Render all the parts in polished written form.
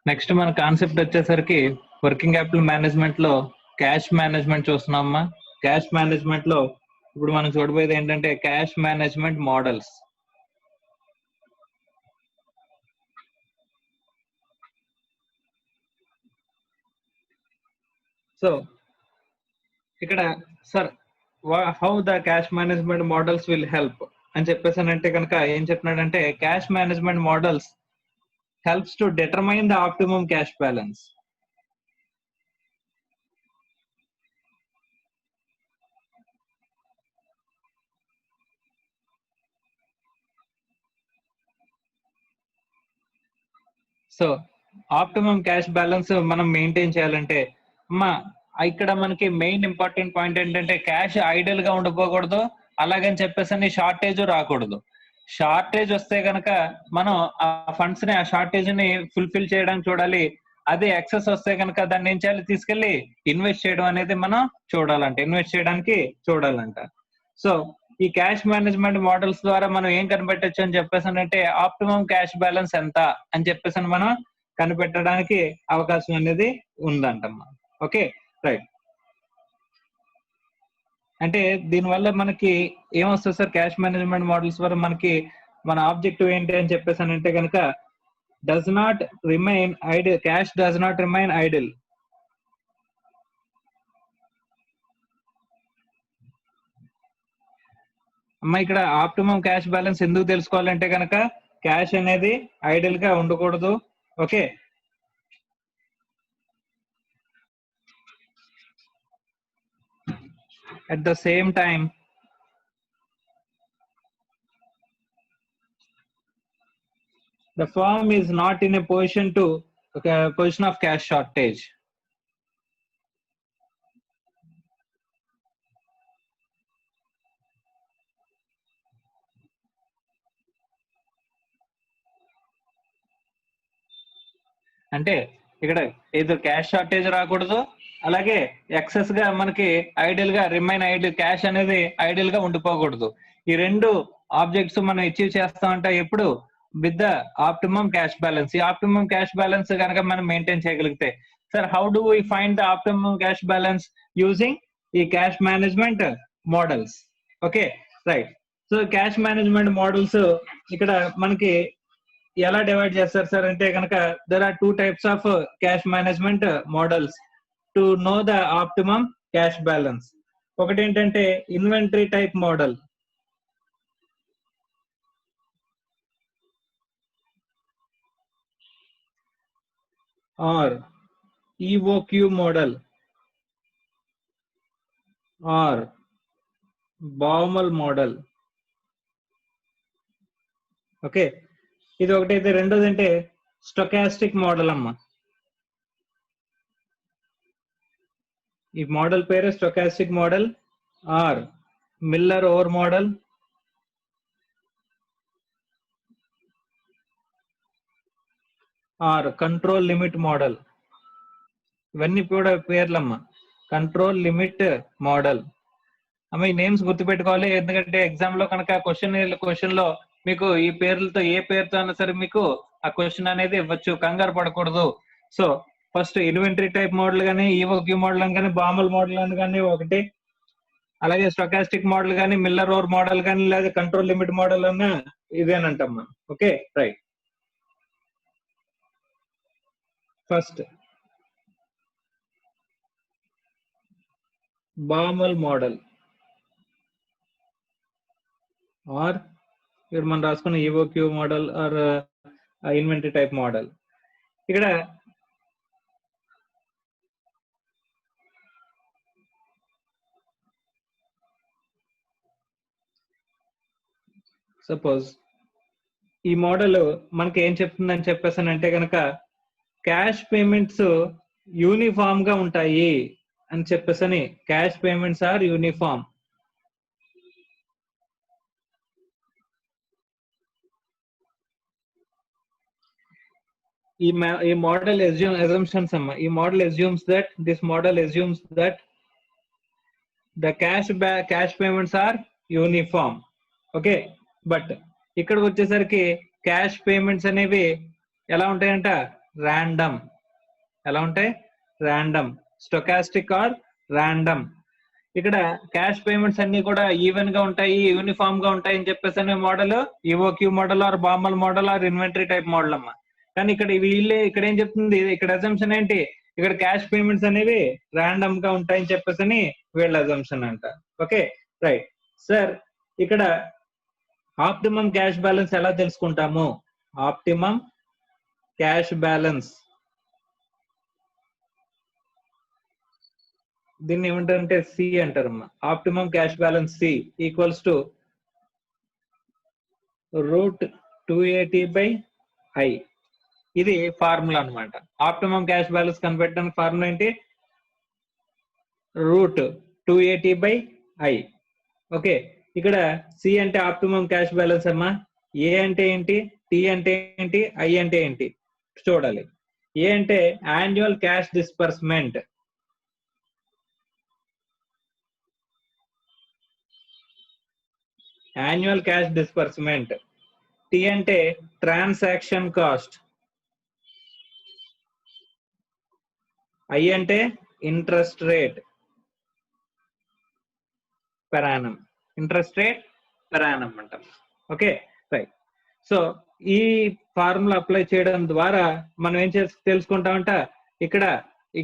Next మన concept వచ్చేసరికి working capital management లో క్యాష్ మేనేజ్మెంట్ చూస్తున్నామా. క్యాష్ మేనేజ్మెంట్ లో ఇప్పుడు మనం చూడబోయేది ఏంటంటే క్యాష్ మేనేజ్మెంట్ మోడల్స్. సో ఇక్కడ sir how the cash management models will help అని చెప్పేసానంటే కనుక ఏం చెప్తున్నాడంటే cash management models helps to determine the optimum cash balance. So optimum cash balance మనం మెయింటైన్ చేయాలంటే ఇక్కడ మనకి మెయిన్ ఇంపార్టెంట్ పాయింట్ ఏంటంటే క్యాష్ ఐడల్ గా ఉండిపోకూడదు, అలాగని చెప్పేసి షార్టేజ్ రాకూడదు. షార్టేజ్ వస్తే కనుక మనం ఆ ఫండ్స్ ని ఆ షార్టేజ్ ని ఫుల్ఫిల్ చేయడానికి చూడాలి. అదే ఎక్సెస్ వస్తే కనుక దాన్ని ఏం చేయాలి, తీసుకెళ్లి ఇన్వెస్ట్ చేయడం అనేది మనం ఇన్వెస్ట్ చేయడానికి చూడాలంట. సో ఈ క్యాష్ మేనేజ్మెంట్ మోడల్స్ ద్వారా మనం ఏం కనిపెట్టచ్చు అని చెప్పేసానంటే ఆప్టిమమ్ క్యాష్ బ్యాలెన్స్ ఎంత అని చెప్పేసి మనం కనిపెట్టడానికి అవకాశం అనేది ఉందంటమ్మా. Okay right. అంటే దీనివల్ల మనకి ఏమొస్తుంది సార్, క్యాష్ మేనేజ్మెంట్ మోడల్స్ ద్వారా మనకి మన ఆబ్జెక్టివ్ ఏంటి అని చెప్పేసానంటే కనుక does not remain idle, cash does not remain idle. అమ్మా ఇక్కడ ఆప్టిమమ్ క్యాష్ బ్యాలెన్స్ ఎందుకు తెలుసుకోవాలంటే కనుక క్యాష్ అనేది ఐడిల్ గా ఉండకూడదు. Okay, at the same time the firm is not in a position of cash shortage. అంటే ఇక్కడ ఏదో క్యాష్ షార్టేజ్ రాకూడదు, అలాగే ఎక్సెస్ గా మనకి ఐడిల్ గా రిమైన్ ఐడిల్, క్యాష్ అనేది ఐడిల్ గా ఉండిపోకూడదు. ఈ రెండు ఆబ్జెక్ట్స్ మనం అచీవ్ చేస్తామంటే ఎప్పుడు with the optimum cash balance. ఈ ఆప్టిమమ్ క్యాష్ బ్యాలెన్స్ కనుక మనం మెయింటైన్ చేయగలిగితే sir how do we find the optimum cash balance using ఈ cash management models. Okay right. So cash management models ఇక్కడ మనకి ఎలా డివైడ్ చేస్తారు సార్ అంటే కనుక there are 2 types of cash management models to know the optimum cash balance. ఒకటి ఏంటంటే inventory type model, or EOQ model, or Baumol model. Okay, ఇది ఒకటైతే. రెండోది అంటే స్టొకాస్టిక్ మోడల్ అమ్మా. ఈ మోడల్ పేరు stochastic model, or Miller Orr model, or control limit model. ఇవన్నీ కూడా పేర్లమ్మా, కంట్రోల్ లిమిట్ మోడల్. అమ్మ ఈ నేమ్స్ గుర్తుపెట్టుకోవాలి, ఎందుకంటే ఎగ్జామ్ లో కనుక క్వశ్చన్ లో మీకు ఈ పేర్లతో ఏ పేరుతో అయినా సరే మీకు ఆ క్వశ్చన్ అనేది ఇవ్వచ్చు, కంగారు పడకూడదు. So first inventory type model కానీ, ఈఓక్యూ మోడల్ అని కానీ, బామల్ మోడల్ అని కానీ ఒకటి, అలాగే స్టొకాస్టిక్ మోడల్ కానీ, మిల్లర్ ఓర్ మోడల్ కానీ, లేదా కంట్రోల్ లిమిట్ మోడల్ అన్నా ఇదేనంటమ్మా. Okay right. First Baumol model or ఇక్కడ మనం రాసుకున్న EOQ model or inventory type model. ఇక్కడ సపోజ్ ఈ మోడల్ మనకి ఏం చెప్తుందని చెప్పేసానంటే కనుక క్యాష్ పేమెంట్స్ యూనిఫామ్ గా ఉంటాయి అని చెప్పేసని. Cash payments are uniform. ఈ మోడల్ assumptions అమ్మా. ఈ model assumes that the cash payments are uniform. Okay, but ఇక్కడికి వచ్చేసరికి క్యాష్ పేమెంట్స్ అనేవి ఎలా ఉంటాయంట, ర్యాండమ్. ఎలా ఉంటాయి? ర్యాండమ్. Stochastic or random. ఇక్కడ క్యాష్ పేమెంట్స్ అన్ని కూడా ఈవెన్ గా ఉంటాయి, యూనిఫామ్ గా ఉంటాయి అని చెప్పేసి అనే model EOQ model or Baumol model or inventory type model అమ్మా. కానీ ఇక్కడ వీళ్ళే ఇక్కడ ఏం చెప్తుంది, ఇక్కడ అజంప్షన్ ఏంటి, ఇక్కడ క్యాష్ పేమెంట్స్ అనేవి ర్యాండమ్ గా ఉంటాయని చెప్పేసి అని వీళ్ళ అజంప్షన్ అంట. Okay right sir. ఇక్కడ ఆప్టిమమ్ క్యాష్ బ్యాలెన్స్ ఎలా తెలుసుకుంటాము? ఆప్టిమమ్ క్యాష్ బ్యాలెన్స్ దీన్ని ఏమంటారంటే సి అంటారమ్మా. Optimum cash balance C equals to √280/I. ఇది ఫార్ములా అన్నమాట. ఆప్టిమమ్ క్యాష్ బ్యాలెన్స్ కనిపెట్టడానికి ఫార్ములా ఏంటి? √280/I. ఓకే, ఇక్కడ సి అంటే ఆప్టిమమ్ క్యాష్ బ్యాలెన్స్ అమ్మా. ఏ అంటే ఏంటి, టి అంటే ఏంటి, ఐ అంటే ఏంటి చూడాలి. ఏ అంటే annual cash disbursement, annual cash disbursement. T అంటే ట్రాన్సాక్షన్ కాస్ట్, ఐ అంటే interest rate per annum, interest rate per annum అంటాం. Okay right. సో ఈ ఫార్ములా అప్లై చేయడం ద్వారా మనం ఏం తెలుసుకుంటామంట,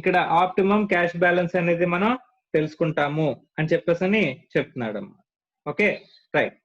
ఇక్కడ ఆప్టిమమ్ క్యాష్ బ్యాలెన్స్ అనేది మనం తెలుసుకుంటాము అని చెప్పేసి అని చెప్తున్నాడు. Okay right.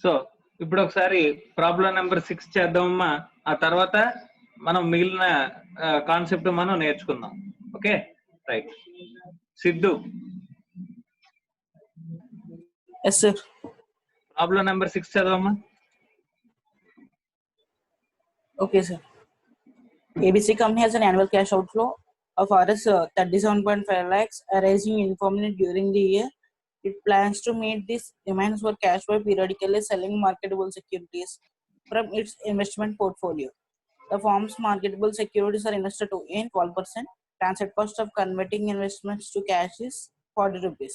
సో ఇప్పుడు ఒకసారి ప్రాబ్లం నెంబర్ 6 చేద్దామమ్మా. ఆ తర్వాత మనం మిగిలిన కాన్సెప్ట్ మనం నేర్చుకుందాం. Okay right. Siddhu, yes sir. Problem number 6 చదవమ్మా. Okay sir. ABC company has an annual cash outflow of Rs 37.5 lakhs arising uniformly during the year. It plans to meet these demands for cash by periodically selling marketable securities from its investment portfolio. The firm's marketable securities are invested to earn 12%. Transact cost of converting investments to cash is 40 rupees.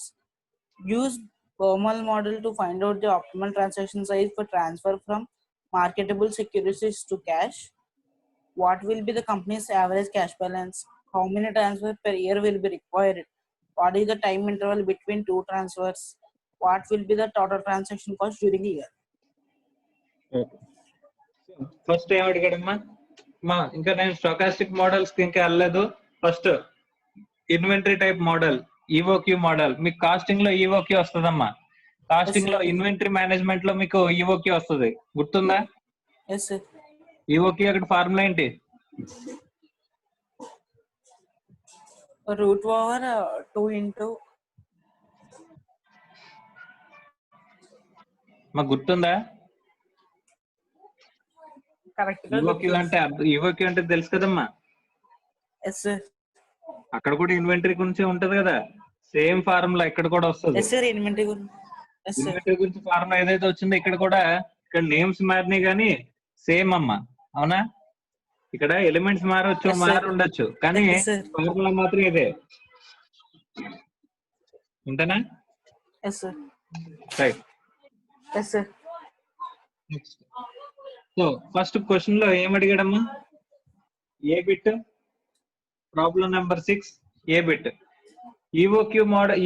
Use Baumol model to find out the optimal transaction size for transfer from marketable securities to cash. What will be the company's average cash balance? How many transfers per year will be required? What is the time interval between two transfers? What will be the total transaction cost during the year? First ఏం అడిగాడమ్మా? ఇంకా నేను stochastic models ఇంకా వెళ్ళలేదు. First inventory type model, EOQ model. మీకు costing లో EOQ వస్తుందమ్మా. Costing లో ఇన్వెంటరీ మేనేజ్మెంట్ లో మీకు ఈఓక్యూ వస్తుంది, గుర్తుందా? Yes sir. ఈఓక్యూ అక్కడ ఫార్ములా ఏంటి? √2 into మాకు గుర్తుందా? correct. ఈఓక్యూ అంటే తెలుసు కదమ్మా. Yes sir. అక్కడ కూడా ఇన్వెంటరీ గురించి ఉంటది కదా, సేమ్ ఫార్ములా ఇక్కడ కూడా వస్తుంది. Yes sir. Inventory. Yes sir. Inventory గురించి ఫార్ములా ఏదైతే వచ్చిందో ఇక్కడ కూడా, ఇక్కడ నేమ్స్ మారినాయి కానీ సేమ్ అమ్మా, అవునా? ఇక్కడ ఎలిమెంట్స్ మారొచ్చు, ఉండొచ్చు, కానీ ఫార్ములా మాత్రం ఇదే. ఉంటేనా? Yes sir. Right. Yes sir. Next. So first question లో ఏం అడిగాడమ్మా? A bit? Problem number 6 A bit. EOQ model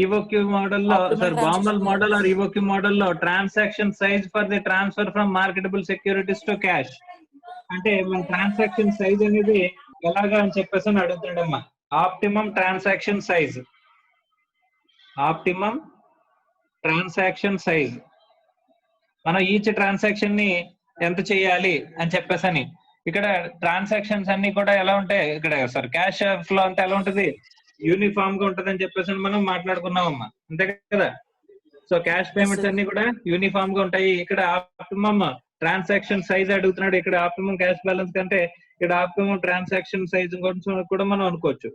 లో sir, Baumol model or EOQ model లో transaction size for the transfer from marketable securities to cash అంటే మన ట్రాన్సాక్షన్ సైజ్ అనేది ఎలాగా అని చెప్పేసి అని అడుగుతాడమ్మా. Optimum transaction size, optimum transaction size. మనం ఈచ్ ట్రాన్సాక్షన్ ని ఎంత చేయాలి అని చెప్పేసి అని. ఇక్కడ ట్రాన్సాక్షన్స్ అన్ని కూడా ఎలా ఉంటాయి, ఇక్కడ సార్ క్యాష్ ఫ్లో అంతా ఎలా ఉంటుంది, యూనిఫామ్ గా ఉంటది అని చెప్పేసి మనం మాట్లాడుకున్నామమ్మా, అంతే కదా. So cash payments sir. అన్ని కూడా యూనిఫామ్ గా ఉంటాయి. ఇక్కడ ఆప్టిమమ్ ట్రాన్సాక్షన్ సైజ్ అడుగుతున్నాడు, ఇక్కడ ఆప్టిమమ్ క్యాష్ బ్యాలెన్స్ కంటే ఇక్కడ ఆప్టిమమ్ ట్రాన్సాక్షన్ సైజ్ కూడా మనం అనుకోవచ్చు.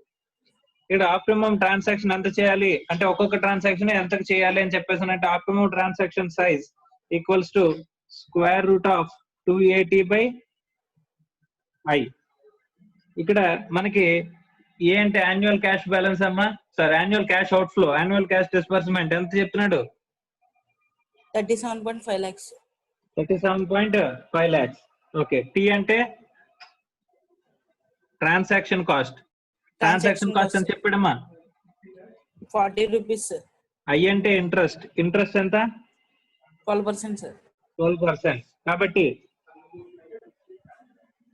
ఇక్కడ ఆప్టిమమ్ ట్రాన్సాక్షన్ ఎంత చేయాలి అంటే ఒక్కొక్క ట్రాన్సాక్షన్ ఎంత చేయాలి అని చెప్పేసి అంటే optimum transaction size equals to square root of 280/i. ఇక్కడ మనకి ఏ అంటే యాన్యువల్ క్యాష్ బ్యాలెన్స్ అమ్మా sir, annual cash outflow, annual cash disbursement ఎంత చెప్తున్నాడు, 37.5 lakhs. 37.5 lakhs. ఓకే. టీ అంటే ట్రాన్సాక్షన్ కాస్ట్, ట్రాన్సాక్షన్ కాస్ట్ అని చెప్పాడమ్మా 40 rupees, sir. ఐ అంటే ఇంట్రెస్ట్, ఇంట్రెస్ట్ ఎంత 12%, sir. 12%. కాబట్టి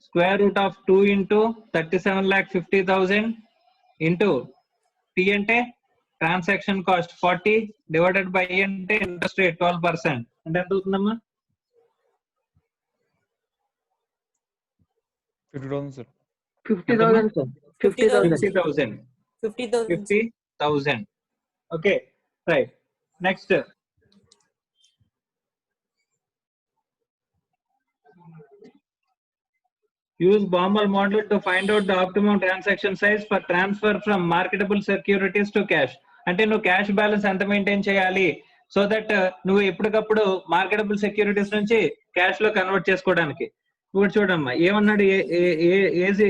square root of 2 into 37,50,000 into T అంటే ట్రాన్సాక్షన్ కాస్ట్ 40 డివైడెడ్ బై అంటే ఇంట్రెస్ట్ రేట్ 12% అంటే ఎంత అవుతుందమ్మా 50,000 sir. 50,000 sir. 50,000. 50,000. 50,000. Okay, right. Next. Use Baumol model to find out the optimum transaction size for transfer from marketable securities to cash. అంటే నువ్వు cash balance ఎంత maintain చేయాలి so that నువ్వు ఎప్పటికప్పుడు మార్కెటబుల్ సెక్యూరిటీస్ నుంచి క్యాష్ లో కన్వర్ట్ చేసుకోవడానికి. ఇప్పుడు చూడమ్మా ఏమన్నాడు,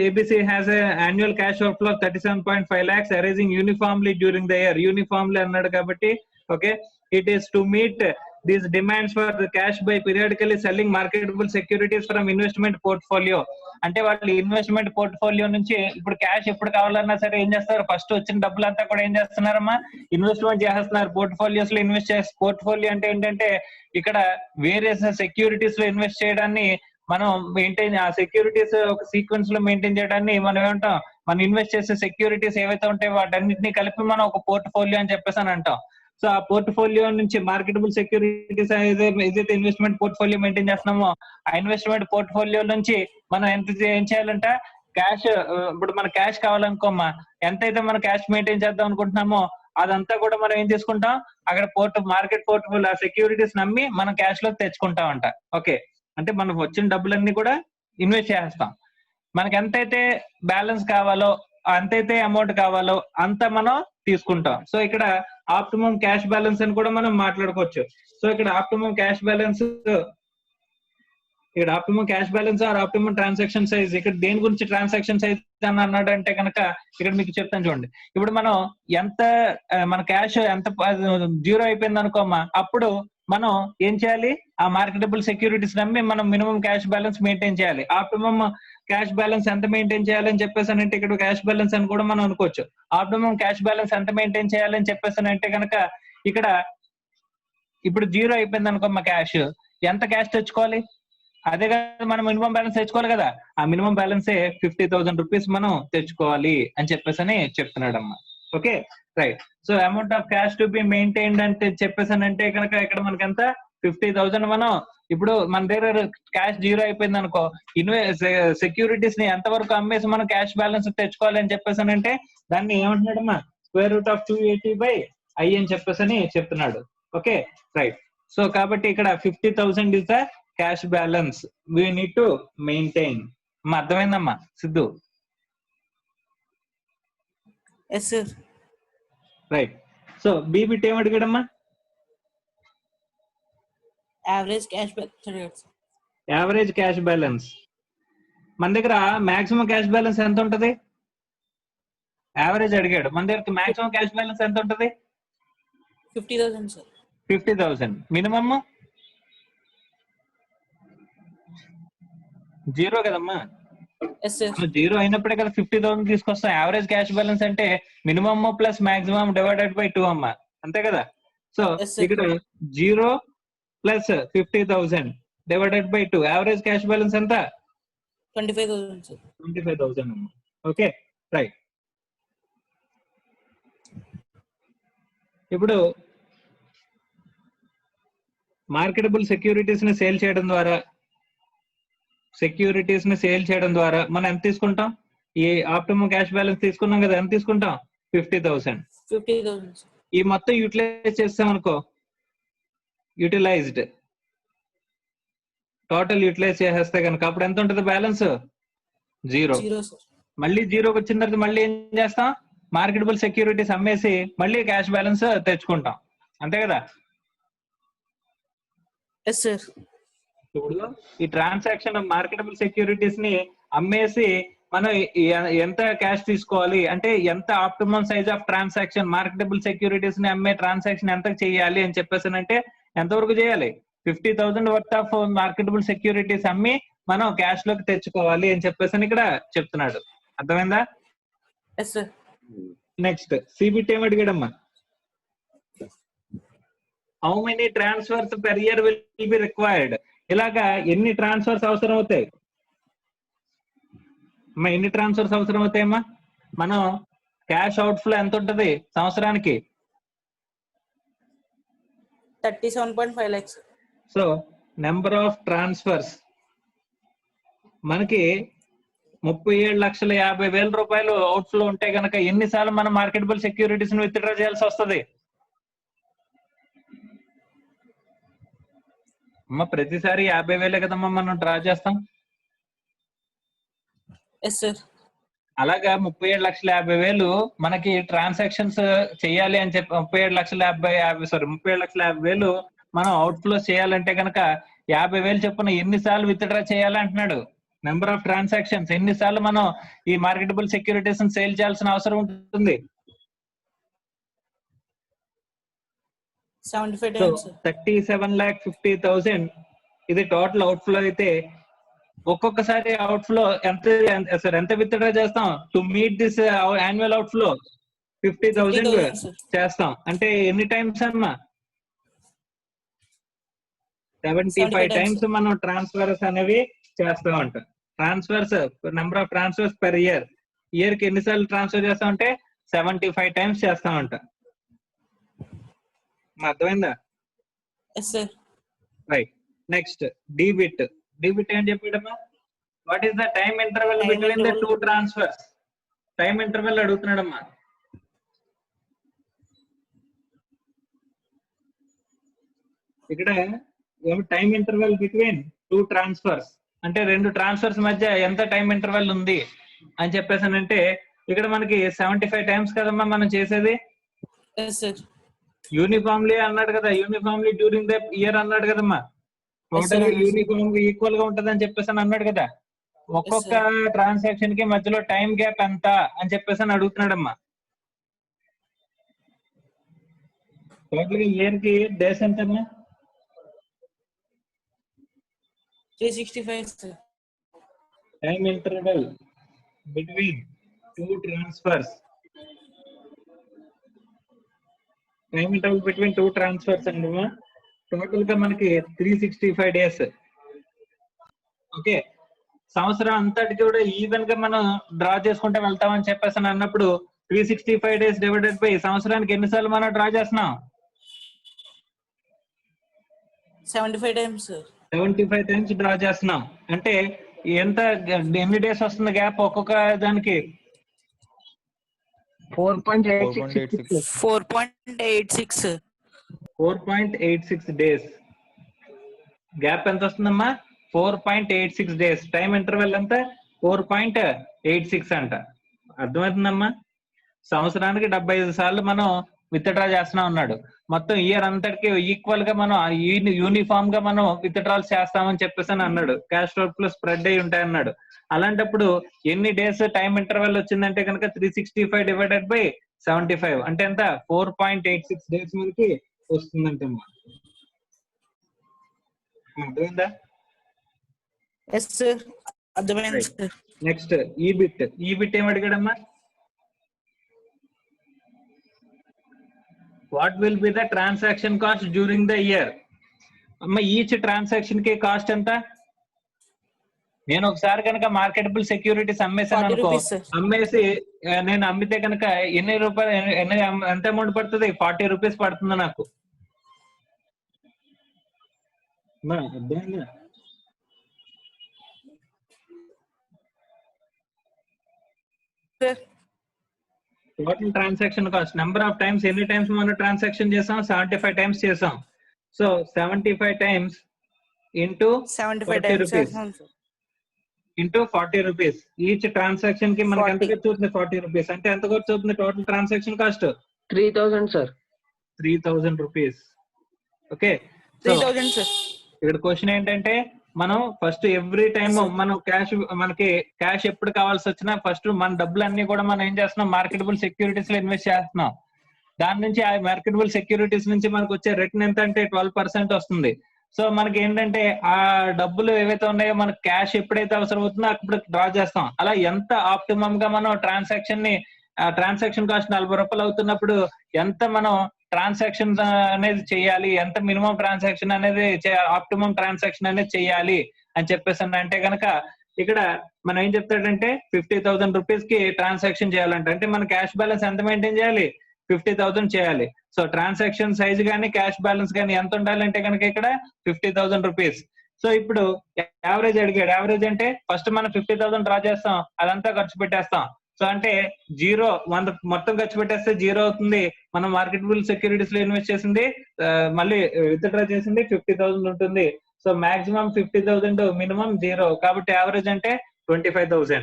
ABC has annual cash outflow 37.5 lakhs arising uniformly during the year. Uniformly అన్నాడు కాబట్టి okay, it is to meet these demands for cash by periodically selling marketable securities from investment portfolio. అంటే వాళ్ళు investment portfolio నుంచి ఇప్పుడు cash ఎప్పుడు కావాలన్నా సరే ఏం చేస్తారు, ఫస్ట్ వచ్చిన డబ్బులంతా కూడా ఏం చేస్తున్నారమ్మా ఇన్వెస్ట్మెంట్ చేస్తున్నారు పోర్ట్ఫోలియోస్ లో ఇన్వెస్ట్ చేసి. పోర్ట్ఫోలియో అంటే ఏంటంటే ఇక్కడ వేరియస్ సెక్యూరిటీస్ లో ఇన్వెస్ట్ చేయడాన్ని మనం మెయింటైన్, ఆ సెక్యూరిటీస్ ఒక సీక్వెన్స్ లో మెయింటైన్ చేయడాన్ని మనం ఏమంటాం, మనం ఇన్వెస్ట్ చేసే సెక్యూరిటీస్ ఏవైతే ఉంటాయో వాటన్నిటిని కలిపి మనం ఒక పోర్ట్ఫోలియో అని చెప్పేసి అని అంటాం. సో ఆ పోర్ట్ఫోలియో నుంచి మార్కెటబుల్ సెక్యూరిటీస్ ఏదైతే ఇన్వెస్ట్మెంట్ పోర్ట్ఫోలియో మెయింటైన్ చేస్తున్నామో ఆ ఇన్వెస్ట్మెంట్ పోర్ట్ఫోలియో నుంచి మనం ఎంత ఏం చేయాలంట, క్యాష్, ఇప్పుడు మన క్యాష్ కావాలనుకోమ్మా, ఎంతైతే మనం క్యాష్ మెయింటైన్ చేద్దాం అనుకుంటున్నామో అదంతా కూడా మనం ఏం చేసుకుంటాం, అక్కడ మార్కెట్ పోర్ట్ఫోలియో ఆ సెక్యూరిటీస్ నమ్మి మనం క్యాష్ లో తెచ్చుకుంటామంట. ఓకే, అంటే మనకు వచ్చిన డబ్బులన్నీ కూడా ఇన్వెస్ట్ చేస్తాం. మనకి ఎంతైతే బ్యాలెన్స్ కావాలో ఎంతైతే అమౌంట్ కావాలో అంత మనం తీసుకుంటాం. సో ఇక్కడ ఆప్టిమమ్ క్యాష్ బ్యాలెన్స్ అని కూడా మనం మాట్లాడుకోవచ్చు. సో ఇక్కడ ఆప్టిమమ్ క్యాష్ బ్యాలెన్స్, ఇక్కడ optimum cash balance or optimum transaction size, ఇక్కడ దేని గురించి ట్రాన్సాక్షన్ సైజ్ అని అన్నాడు అంటే కనుక ఇక్కడ మీకు చెప్తాను చూడండి. ఇప్పుడు మనం ఎంత మన క్యాష్ ఎంత జీరో అయిపోయింది అనుకోమ్మా, అప్పుడు మనం ఏం చేయాలి, ఆ మార్కెటబుల్ సెక్యూరిటీస్ నమ్మి మనం మినిమం క్యాష్ బ్యాలెన్స్ మెయింటైన్ చేయాలి. ఆప్టిమమ్ క్యాష్ బ్యాలెన్స్ ఎంత మెయింటైన్ చేయాలని చెప్పేసి అంటే ఇక్కడ క్యాష్ బ్యాలెన్స్ అని కూడా మనం అనుకోవచ్చు. ఆప్టిమమ్ క్యాష్ బ్యాలెన్స్ ఎంత మెయింటైన్ చేయాలని చెప్పేసి అంటే కనుక ఇక్కడ ఇప్పుడు జీరో అయిపోయింది అనుకోమ్మా క్యాష్, ఎంత క్యాష్ తెచ్చుకోవాలి, అదే కదా మనం మినిమం బ్యాలెన్స్ తెచ్చుకోవాలి కదా, ఆ మినిమం బ్యాలెన్సే 50,000 రూపీస్ మనం తెచ్చుకోవాలి అని చెప్పేసి అని చెప్తున్నాడు అమ్మా. Okay right. So amount of cash to be maintained అంటే చెప్పేసి అంటే కనుక ఇక్కడ మనకి ఎంత 50,000 మనం ఇప్పుడు మన దగ్గర క్యాష్ జీరో అయిపోయింది అనుకో, సెక్యూరిటీస్ ని ఎంత వరకు అమ్మేసి మనం క్యాష్ బ్యాలెన్స్ తెచ్చుకోవాలి అని చెప్పేసి అంటే దాన్ని ఏమంటున్నాడమ్మా స్క్వేర్ రూట్ ఆఫ్ 280/i అని చెప్పేసి అని చెప్తున్నాడు. Okay right. సో కాబట్టి ఇక్కడ 50,000 is the cash balance we need to maintain. అర్థమైందమ్మా Siddhu? Yes, sir. Right. So B bit ఏం అడిగాడమ్మా, Average cash balance. Average cash balance. మన దగ్గర మాక్సిమం క్యాష్ బ్యాలెన్స్ ఎంత ఉంటది, యావరేజ్ అడిగాడు. మన దగ్గర మాక్సిమం క్యాష్ బ్యాలెన్స్ ఎంత ఉంటది 50,000, sir. 50,000. మినిమమ్ జీరో కదమ్మా, Yes, sir. జీరో అయినప్పుడే కదా 50,000 తీసుకొస్తాం. యావరేజ్ క్యాష్ బ్యాలెన్స్ అంటే minimum plus maximum divided by 2 అమ్మా, అంతే కదా. So Yes, sir. ఇక్కడ 0 plus 50,000 divided by 2, average cash balance ఎంత 25,000, sir. 25,000 అమ్మా. Okay right. ఇప్పుడు మార్కెటబుల్ సెక్యూరిటీస్ ని సేల్ చేయడం ద్వారా సెక్యూరిటీస్ ని సేల్ చేయడం ద్వారా మనం ఎంత తీసుకుంటాం? ఈ ఆప్టిమమ్ క్యాష్ బ్యాలెన్స్ తీసుకున్నాం కదా, ఎంత తీసుకుంటాం? 50,000. 50,000 sir. ఈ మొత్తం యూటిలైజ్ చేస్తాం అనుకో, యూటిలైజ్డ్ టోటల్ యూటిలైజ్ చేసేస్తే కనుక అప్పుడు ఎంత ఉంటుంది బ్యాలెన్స్? 0. 0 sir. మళ్ళీ 0కి వచ్చిన తర్వాత మళ్ళీ ఏం చేస్తాం? మార్కెటబుల్ సెక్యూరిటీస్ అమ్మేసి మళ్ళీ క్యాష్ బ్యాలెన్స్ తెచ్చుకుంటాం, అంతే కదా? Yes sir. ఇప్పుడు ఈ ట్రాన్సాక్షన్ మార్కెటబుల్ సెక్యూరిటీస్ ని అమ్మేసి మనం ఎంత క్యాష్ తీసుకోవాలి అంటే, ఎంత optimum size of transaction marketable securities ని అమ్మే ట్రాన్సాక్షన్ ఎంత చేయాలి అని చెప్పేసానంటే ఎంతవరకు చేయాలి? 50,000 వర్త్ ఆఫ్ మార్కెటబుల్ సెక్యూరిటీస్ అమ్మి మనం క్యాష్ లోకి తెచ్చుకోవాలి అని చెప్పేసి ఇక్కడ చెప్తున్నాడు. అర్థమైందా? Yes sir. నెక్స్ట్ సిబిట్ ఏం అడిగాడమ్మా? How many transfers per year will be required. ఇలాగా ఎన్ని ట్రాన్స్ఫర్స్ అవసరం అవుతాయి అమ్మా? ఎన్ని ట్రాన్స్ఫర్స్ అవసరం అవుతాయమ్మా? మనం క్యాష్ అవుట్ ఫ్లో ఎంత ఉంటది సంవత్సరానికి? 37.5 lakhs. So number of transfers మనకి 37,50,000 రూపాయలు అవుట్ ఫ్లో ఉంటే గనక ఎన్నిసార్లు మనం మార్కెటబుల్ సెక్యూరిటీస్ ని విత్డ్రా చేయాల్సి వస్తుంది అమ్మ? ప్రతిసారి 50,000 కదమ్మా మనం డ్రా చేస్తాం. Yes sir. అలాగా 37,50,000 మనకి ట్రాన్సాక్షన్స్ చేయాలి అని చెప్పి 37,50,000 మనం అవుట్ ఫ్లో చేయాలంటే కనుక 50,000 చొప్పున ఎన్నిసార్లు విత్డ్రా చేయాలి అంటున్నాడు. నెంబర్ ఆఫ్ ట్రాన్సాక్షన్స్ ఎన్నిసార్లు మనం ఈ మార్కెటబుల్ సెక్యూరిటీస్ సేల్ చేయాల్సిన అవసరం ఉంటుంది? 75 times sir. 37,50,000 ఇది టోటల్ అవుట్ ఫ్లో అయితే ఒక్కొక్కసారి అవుట్ ఫ్లో ఎంత విత్డ్రా చేస్తాం? To meet this annual out flow 50,000 sir. చేస్తాం. అంటే ఎన్ని టైమ్స్ అమ్మా? 75 టైమ్స్ మనం ట్రాన్స్ఫర్స్ అనేవి చేస్తాం అంట. Transfers number of transfers per year, year కి ఎన్నిసార్లు ట్రాన్స్ఫర్ చేస్తాం అంటే 75 టైమ్స్ చేస్తామంట. అర్థమైందా? Yes sir. Right. Next D bit. D bit ఏం చెప్పాడమ్మా? What is the time interval Time between the interval. 2 transfers? Time interval అడుగుతున్నాడమ్మా. ఇక్కడ టైమ్ ఇంటర్వెల్ బిట్వీన్ 2 ట్రాన్స్ఫర్స్ అంటే 2 ట్రాన్స్ఫర్స్ మధ్య ఎంత టైం ఇంటర్వెల్ ఉంది అని చెప్పేసానంటే ఇక్కడ మనకి 75 టైమ్స్ కదమ్మా మనం చేసేది. Yes sir. యూనిఫామ్లీ అన్నాడు కదా, యూనిఫామ్లీ డ్యూరింగ్ ద ఇయర్ అన్నాడు కదమ్మా. టోటల్ యూనిఫామ్ ఈక్వల్ గా ఉంటది అని చెప్పేసి అన్నాడు కదా. ఒక్కొక్క ట్రాన్సాక్షన్ కి మధ్యలో టైం గ్యాప్ ఎంత అని చెప్పేసి అడుగుతున్నాడమ్మా. టోటల్ గా ఇయర్ కి డేస్ ఎంతమ్మా? 365 sir. Time interval between 2 transfers. Time interval between 2 transfers అండి టోటల్ గా మనకి 365 డేస్. ఓకే, సంవత్సరం అంతటి కూడా ఈవెన్ గా మనం డ్రా చేసుకుంటే వెళ్తామని చెప్పేసి అన్నప్పుడు 365 డేస్ డివైడెడ్ బై సంవత్సరానికి ఎన్నిసార్లు మనం డ్రా చేస్తున్నాం? 75 times sir. 75 టైమ్స్ డ్రా చేస్తున్నాం. అంటే ఎంత ఎన్ని డేస్ వస్తుంది గ్యాప్ ఒక్కొక్క దానికి? 4.86 sir. 4.86 డేస్ గ్యాప్ ఎంత వస్తుందమ్మా? 4.86 డేస్. టైం ఇంటర్వెల్ ఎంత? 4.86 అంట. అర్థమవుతుందమ్మా? సంవత్సరానికి 75 సార్లు మనం విత్డ్రా చేస్తున్నా ఉన్నాడు. మొత్తం ఇయర్ అంతటికి ఈక్వల్ గా మనం యూనిఫామ్ గా మనం విత్డ్రాల్స్ చేస్తామని చెప్పేసి అన్నాడు. క్యాష్ అవుట్ఫ్లో స్ప్రెడ్ అయి ఉంటాయి అన్నాడు. అలాంటప్పుడు ఎన్ని డేస్ టైం ఇంటర్వెల్ వచ్చిందంటే కనుక 365 డివైడెడ్ బై 75 అంటే ఎంత? 4.86 డేస్ మనకి వస్తుందంటమ్మా. అర్థమైందా? Yes sir. అర్థమైంది sir. Next E bit. ఈబిట్ ఏం అడిగాడమ్మా? What will be the transaction cost during the year? అమ్మ ఈచ్ ట్రాన్సాక్షన్ కి కాస్ట్ ఎంత? నేను ఒకసారి కనుక మార్కెటబుల్ సెక్యూరిటీస్ అమ్మేసాను 40 అనుకో, rupees sir. అమ్మేసి నేను అమ్మితే కనుక ఎన్ని రూపాయలు ఎంత అమౌంట్ పడుతుంది? 40 రూపీస్ పడుతుంది నాకు. అర్థమైందా? Sir. Total transaction cost number of times ఎన్ని టైమ్స్ మనం ట్రాన్సాక్షన్ చేసాం 75 టైమ్స్ చేసాం. So 75 times into 75 40 times rupees చేస్తున్నాం sir. Into 40 rupees. Each transaction కి మనకి ఎంత 40. ఖర్చు అవుతుంది? 40 రూపీస్. అంటే ఎంత ఖర్చు అవుతుంది total transaction cost? 3,000 sir. 3000 rupees. Okay, so 3000 sir. ఇక్కడ క్వశ్చన్ ఏంటంటే మనం ఫస్ట్ ఎవ్రీ టైమ్ మనం మనకి క్యాష్ ఎప్పుడు కావాల్సి వచ్చినా ఫస్ట్ మన డబ్బులు అన్ని కూడా మనం ఏం చేస్తున్నాం? మార్కెటబుల్ సెక్యూరిటీస్ లో ఇన్వెస్ట్ చేస్తున్నాం. దాని నుంచి ఆ మార్కెటబుల్ సెక్యూరిటీస్ నుంచి మనకు వచ్చే రిటర్న్ ఎంత అంటే 12% వస్తుంది. సో మనకి ఏంటంటే ఆ డబ్బులు ఏవైతే ఉన్నాయో మనకి క్యాష్ ఎప్పుడైతే అవసరం అవుతుందో అప్పుడు డ్రా చేస్తాం. అలా ఎంత ఆప్టిమమ్ గా మనం ట్రాన్సాక్షన్ కాస్ట్ 40 రూపాయలు అవుతున్నప్పుడు ఎంత మనం ట్రాన్సాక్షన్ అనేది చేయాలి, ఎంత మినిమం ట్రాన్సాక్షన్ అనేది ఆప్టిమం ట్రాన్సాక్షన్ అనేది చేయాలి అని చెప్పేసి అంటే కనుక ఇక్కడ మనం ఏం చెప్తాడంటే 50,000 రూపీస్ కి ట్రాన్సాక్షన్ చేయాలంటే అంటే మన క్యాష్ బ్యాలెన్స్ ఎంత మెయింటైన్ చేయాలి? 50,000 చేయాలి. సో ట్రాన్సాక్షన్ సైజ్ కానీ క్యాష్ బ్యాలెన్స్ కానీ ఎంత ఉండాలంటే కనుక ఇక్కడ 50,000 రూపీస్. సో ఇప్పుడు యావరేజ్ అడిగాడు. యావరేజ్ అంటే ఫస్ట్ మనం 50,000 డ్రా చేస్తాం, అదంతా ఖర్చు పెట్టేస్తాం. సో అంటే 100 మొత్తం ఖర్చు పెట్టేస్తే 0 అవుతుంది. మనం మార్కెటబుల్ సెక్యూరిటీస్ లో ఇన్వెస్ట్ చేసింది మళ్ళీ విత్డ్రా చేసింది 50,000 ఉంటుంది. So maximum 50,000, minimum 0. కాబట్టి యావరేజ్ అంటే 25,000.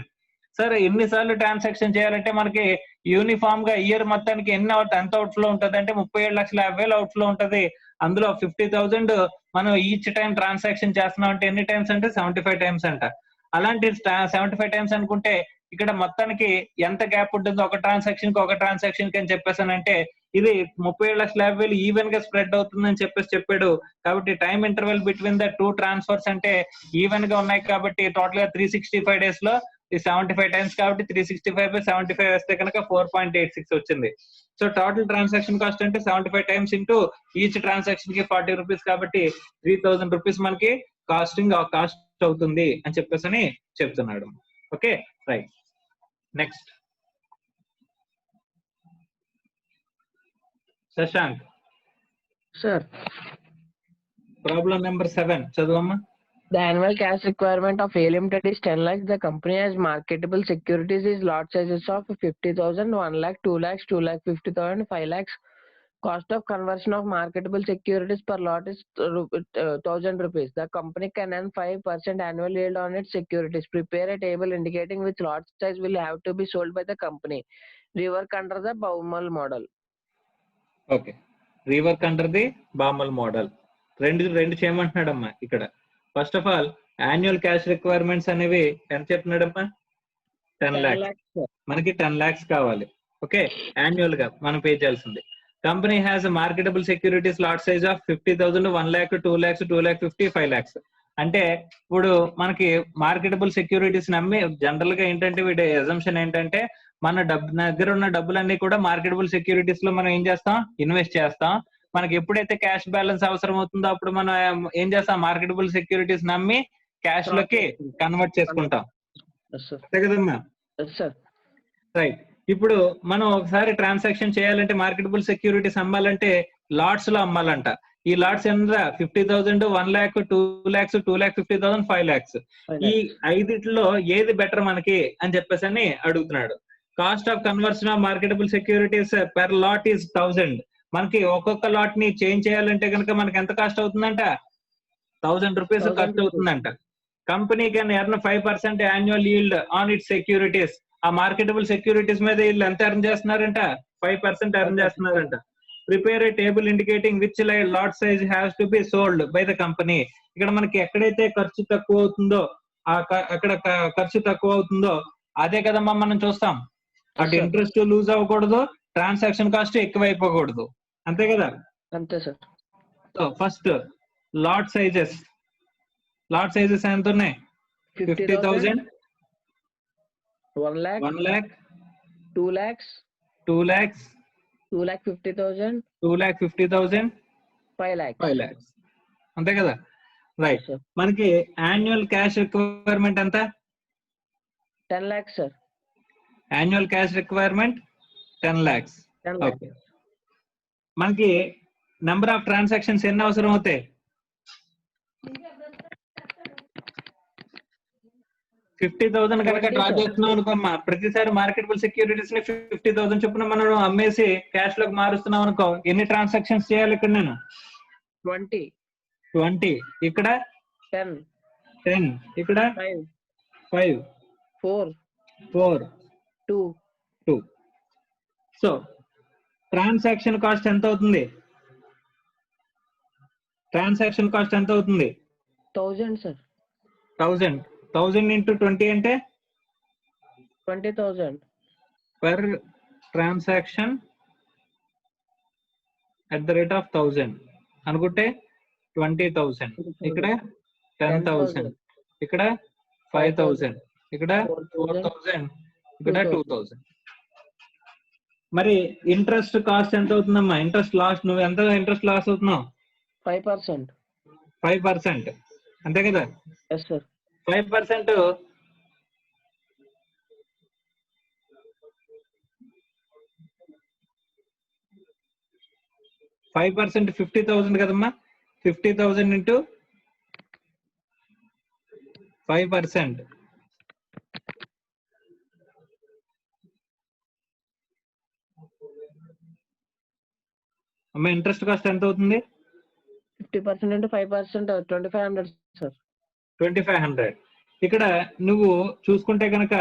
సరే, ఎన్నిసార్లు ట్రాన్సాక్షన్ చేయాలంటే మనకి యూనిఫామ్ గా ఇయర్ మొత్తానికి ఎంత అవుట్ఫ్లో ఉంటుంది అంటే 37,50,000 అవుట్ఫ్లో ఉంటది. అందులో 50,000 మనం ఈచ్ టైం ట్రాన్సాక్షన్ చేస్తున్నాం అంటే ఎన్ని టైమ్స్ అంటే 75 టైమ్స్ అంట. అలాంటి 75 టైమ్స్ అనుకుంటే ఇక్కడ మొత్తానికి ఎంత గ్యాప్ ఉంటుందో ఒక ట్రాన్సాక్షన్ కి అని చెప్పేసానంటే ఇది 37,50,000 ఈవెన్ గా స్ప్రెడ్ అవుతుందని చెప్పాడు. కాబట్టి time interval between the 2 transfers అంటే ఈవెన్ గా ఉన్నాయి. కాబట్టి టోటల్ గా 365 డేస్ లో 75 టైమ్స్ కాబట్టి 365/75 వేస్తే కనుక 4.86 వచ్చింది. సో టోటల్ ట్రాన్సాక్షన్ కాస్ట్ అంటే 75 టైమ్స్ ఇంటూ ఈచ్ ట్రాన్సాక్షన్ కి 40 రూపీస్ కాబట్టి 3,000 రూపీస్ మనకి కాస్ట్ అవుతుంది అని చెప్పేసి చెప్తున్నాడు. Okay, right. Next Shashank Sir, problem number 7 చదువమ్మా. the annual cash requirement of A Limited is 10 lakhs. The company has marketable securities is lot sizes of 50,000, 1 lakh, 2 lakhs, 2,50,000, 5 lakhs. Cost of conversion of marketable securities per lot is 1,000 rupees. The company can earn 5% annual yield on its securities. Prepare a table indicating which lot size will have to be sold by the company. Rework under the Baumol model. Okay, rework under the Baumol model. రెండు చేయమంటున్నాడమ్మా ఇక్కడ. First of all annual cash requirements అనేవి ఎంత చెప్తున్నాడమ్మా? 10 lakhs. మనకి 10 lakhs కావాలి. Okay, annual గా మనం pay చేయాల్సింది. Company has marketable securities lot size of 50,000, 1 lakh, 2 lakhs, 2,50,000, 5 lakhs. అంటే ఇప్పుడు మనకి మార్కెటబుల్ సెక్యూరిటీస్ నమ్మి జనరల్ గా ఏంటంటే వీటి అజంప్షన్ ఏంటంటే మన దగ్గర ఉన్న డబ్బులన్నీ కూడా మార్కెటబుల్ సెక్యూరిటీస్ లో మనం ఏం చేస్తాం? ఇన్వెస్ట్ చేస్తాం. మనకి ఎప్పుడైతే క్యాష్ బ్యాలెన్స్ అవసరం అవుతుందో అప్పుడు మనం ఏం చేస్తాం? మార్కెటబుల్ సెక్యూరిటీస్ నమ్మి క్యాష్ లోకి కన్వర్ట్ చేసుకుంటాం. అంతే కదమ్మా? రైట్. ఇప్పుడు మనం ఒకసారి ట్రాన్సాక్షన్ చేయాలంటే మార్కెటబుల్ సెక్యూరిటీస్ అమ్మాలంటే లాట్స్ లో అమ్మాలంట. ఈ లాట్స్ ఎంత? 50,000, 1 lakh, 2 lakhs, 2,50,000, 5 lakhs. ఈ 5లో ఏది బెటర్ మనకి అని చెప్పేసి అని అడుగుతున్నాడు. Cost of conversion of marketable securities per lot is 1,000. మనకి ఒక్కొక్క లాట్ ని చేంజ్ చేయాలంటే కనుక మనకి ఎంత కాస్ట్ అవుతుందంట? 1,000 రూపీస్ ఖర్చు అవుతుందంట. Company can earn 5% annual yield on it's securities. ఆ మార్కెటబుల్ సెక్యూరిటీస్ మీద వీళ్ళు ఎంత ఎర్న్ చేస్తున్నారంట? 5% ఎర్న్ చేస్తున్నారంట. Prepare A table indicating which lot size has to be sold by the company. ఇక్కడ మనకి ఎక్కడైతే ఖర్చు తక్కువ అవుతుందో అక్కడ ఖర్చు తక్కువ అవుతుందో అదే కదమ్మా మనం చూస్తాం. అటు ఇంట్రెస్ట్ లూజ్ అవ్వకూడదు, ట్రాన్సాక్షన్ కాస్ట్ ఎక్కువ అయిపోకూడదు. అంతే కదా? అంతే sir. So first lot sizes ఎంత ఉన్నాయి? 50,000, 1 lakh, 1 lakh, 2 lakhs, 2 lakhs, 2,50,000, 2,50,000, 5 lakhs. 5 lakhs. అంతే కదా? రైట్. మనకి యాన్యువల్ క్యాష్ రిక్వైర్మెంట్ ఎంత? 10 lakhs sir. Annual cash requirement 10 lakhs. 10 lakhs. Okay. మనకి నెంబర్ ఆఫ్ ట్రాన్సాక్షన్స్ ఎన్ని అవసరం అవుతాయి? 50,000 కనుక 20, డ్రా sir. చేస్తున్నాం అనుకోమ్మా, ప్రతిసారి మార్కెటబుల్ సెక్యూరిటీస్ ని 50,000 చొప్పున మనం అమ్మేసి క్యాష్ లోకి మారుస్తున్నాం అనుకో, ఎన్ని ట్రాన్సాక్షన్స్ చేయాలి ఇక్కడ నేను? 20, 20. ఇక్కడ 10, 10. ఇక్కడ 5, 5, 4, 4, 2, 2. సో ట్రాన్సాక్షన్ కాస్ట్ ఎంత అవుతుంది? ట్రాన్సాక్షన్ కాస్ట్ ఎంత అవుతుంది? 1000, sir. 1000. 1000 into 20 అంటే 20,000. Per transaction at the rate of 1000 అనుకుంటే 20,000. ఇక్కడ 10,000. ఇక్కడ 5,000. ఇక్కడ 4,000. ఇక్కడ 2,000. మరి ఇంట్రెస్ట్ కాస్ట్ ఎంత అవుతుందమ్మా? ఇంట్రెస్ట్ లాస్, నువ్వు ఎంత ఇంట్రెస్ట్ లాస్ అవుతున్నావు? 5%. 5%. అంతే కదా? Yes, sir. 5% 50,000 కదమ్మా. 50,000 into 5%. అమ్మా ఇంట్రెస్ట్ కాస్ట్ ఎంత అవుతుంది? 50% into 5%, 2,500, sir. 2,500. ఇక్కడ నువ్వు చూసుకుంటే కనుక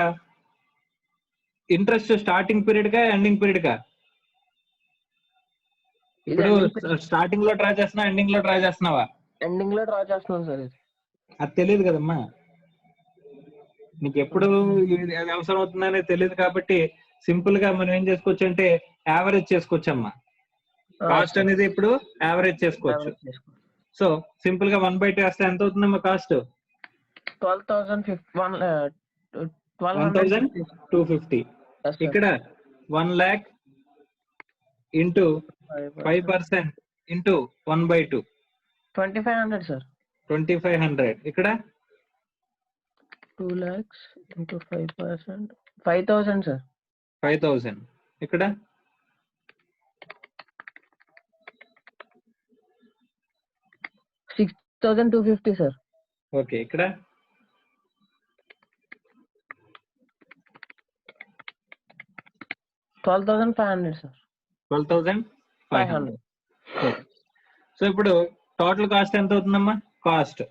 ఇంట్రెస్ట్ స్టార్టింగ్ పీరియడ్ గా ఎండింగ్ పీరియడ్ గా? ఇప్పుడు స్టార్టింగ్ లో డ్రా చేస్తున్నావా, ఎండింగ్ లో డ్రా చేస్తున్నావా? ఎండింగ్ లో డ్రా చేస్తున్నాం సార్. ఇది అది తెలియదు కదమ్మా నీకు, ఎప్పుడు ఇది అవసరం అవుతుందనే తెలియదు కాబట్టి సింపుల్ గా మనం ఏం చేసుకోవచ్చు అంటే యావరేజ్ చేసుకోవచ్చు అమ్మా. కాస్ట్ అనేది ఇప్పుడు యావరేజ్ చేసుకోవచ్చు. సో సింపుల్ గా 1/2 వేస్తే ఎంత అవుతుందమ్మా కాస్ట్? 12,250. ఇక్కడ 1 lakh into 5% into 1/2 2,500, sir. 2,500. ఇక్కడ 2 lakhs into 5%, 5,000, sir. 5,000. ఇక్కడ 6,250, sir. ఓకే. ఇక్కడ 12,500, sir. 12,500. సో ఇప్పుడు టోటల్ కాస్ట్ ఎంత అవుతుందమ్మా? కాస్ట్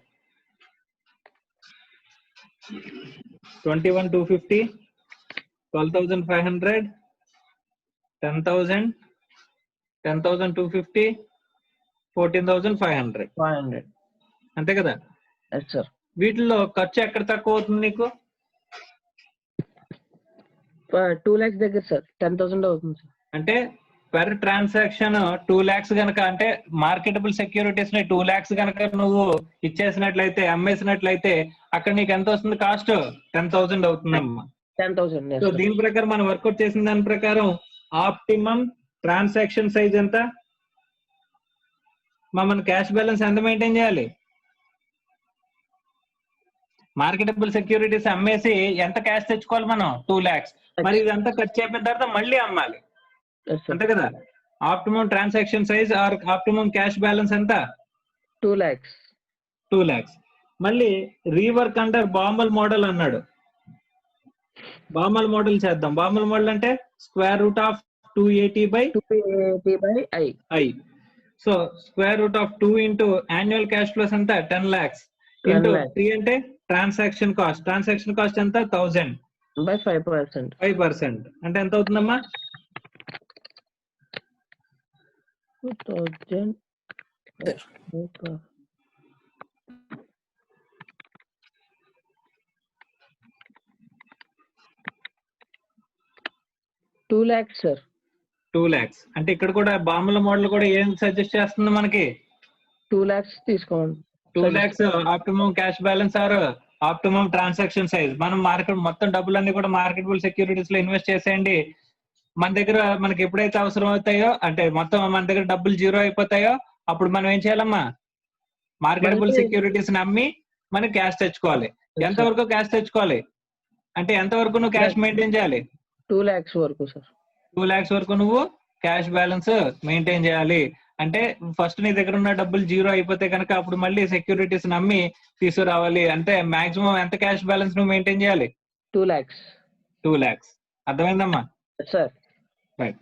21,250, 12,500, 10,000, 10,250, 14,500. 500. అంతే కదా? Yes, sir. వీటిల్లో ఖర్చు ఎక్కడ తక్కువ అవుతుంది నీకు? 2 lakhs దగ్గర, సార్. 10,000 అవుతుంది, సార్. అంటే పర్ ట్రాన్సాక్షన్ 2 lakhs గనక, అంటే మార్కెటబుల్ సెక్యూరిటీస్ ని 2 lakhs గనక నువ్వు ఇచ్చేసినట్లయితే, అమ్మేసినట్లయితే అక్కడ నీకు ఎంత వస్తుంది కాస్ట్? 10,000 అవుతుందమ్మా. 10,000. సో దీని ప్రకారం మనం వర్కౌట్ చేసిన దాని ప్రకారం ఆప్టిమం ట్రాన్సాక్షన్ సైజ్ ఎంత? మన క్యాష్ బ్యాలెన్స్ ఎంత మెయింటైన్ చేయాలి? మార్కెటబుల్ సెక్యూరిటీస్ అమ్మేసి ఎంత క్యాష్ తెచ్చుకోవాలి మనం? 2 lakhs. మరి ఇదంతా ఖర్చు అయిపోయిన తర్వాత మళ్ళీ అమ్మాలి, అంతే కదా? Optimum transaction size are optimum cash balance ఎంత? 2 lakhs. 2 lakhs. మళ్ళీ రీవర్క్ అండర్ బామల్ మోడల్ అన్నాడు. బామల్ మోడల్ చేద్దాం. బామల్ మోడల్ అంటే square root of 280 by I. So square root of 2 into annual cash flows ఎంత? 10 lakhs into 3 అంటే ట్రాన్సాక్షన్ కాస్ట్. ట్రాన్సాక్షన్ కాస్ట్ ఎంత? 1,000 by 5%. 5% అంటే ఎంత అవుతుందమ్మా? 2,000. 2 lakhs, sir. 2 lakhs. అంటే ఇక్కడ కూడా బాముల మోడల్ కూడా ఏం సజెస్ట్ చేస్తుంది మనకి? 2 lakhs తీసుకోండి. 2 lakhs optimum cash balance or optimum transaction size. మనం మార్కెట్ మొత్తం డబ్బులన్నీ కూడా మార్కెటబుల్ సెక్యూరిటీస్ లో ఇన్వెస్ట్ చేసేయండి. మన దగ్గర మనకి ఎప్పుడైతే అవసరం అవుతాయో, అంటే మొత్తం మన దగ్గర డబ్బులు జీరో అయిపోతాయో, అప్పుడు మనం ఏం చేయాలమ్మా? మార్కెటబుల్ సెక్యూరిటీస్ అమ్మి మనకి క్యాష్ తెచ్చుకోవాలి. ఎంతవరకు క్యాష్ తెచ్చుకోవాలి అంటే ఎంతవరకు నువ్వు క్యాష్ మెయింటైన్ చేయాలి? 2 lakhs వరకు, సార్. 2 lakhs వరకు నువ్వు క్యాష్ బ్యాలెన్స్ మెయింటైన్ చేయాలి. అంటే ఫస్ట్ నీ దగ్గర ఉన్న డబ్బులు జీరో అయిపోతే కనుక అప్పుడు మళ్ళీ సెక్యూరిటీస్ నమ్మి తీసుకురావాలి. అంటే మాక్సిమం ఎంత క్యాష్ బ్యాలెన్స్ నువ్వు మెయింటైన్ చేయాలి? 2 lakhs. 2 lakhs. అర్థమైందమ్మా? Yes, sir. Right.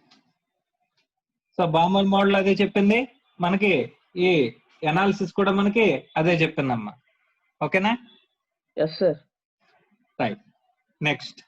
So Baumol model అదే చెప్పింది మనకి, ఈ అనాలిసిస్ కూడా మనకి అదే చెప్తుందమ్మా. ఓకేనా? Yes, sir. Right. Next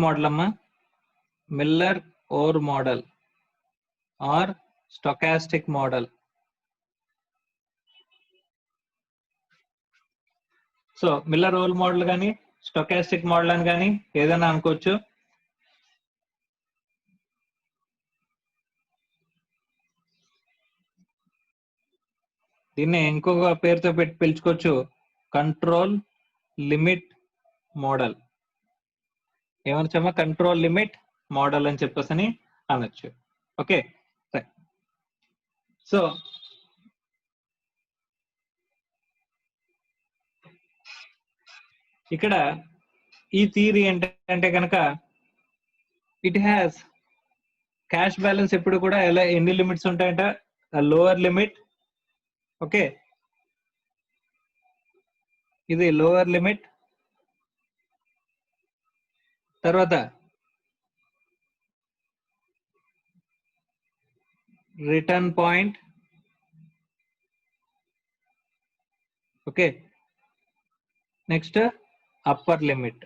model అమ్మా, Miller Orr model or stochastic model. So Miller Orr model కానీ స్టొకాస్టిక్ మోడల్ అని కానీ ఏదైనా అనుకోవచ్చు. దీన్ని ఇంకొక పేరుతో పెట్టి పిలుచుకోవచ్చు, కంట్రోల్ లిమిట్ మోడల్. ఏమనొచ్చమ్మా? కంట్రోల్ లిమిట్ మోడల్ అని చెప్పేసి అని అనొచ్చు. ఓకే. సో ఇక్కడ ఈ థియరీ ఏంటంటే కనుక ఇట్ హ్యాస్ క్యాష్ బ్యాలెన్స్ ఎప్పుడు కూడా ఎన్ని లిమిట్స్ ఉంటాయంట? Lower limit. ఓకే, ఇది లోవర్ లిమిట్. తర్వాత return point. Okay, next upper limit.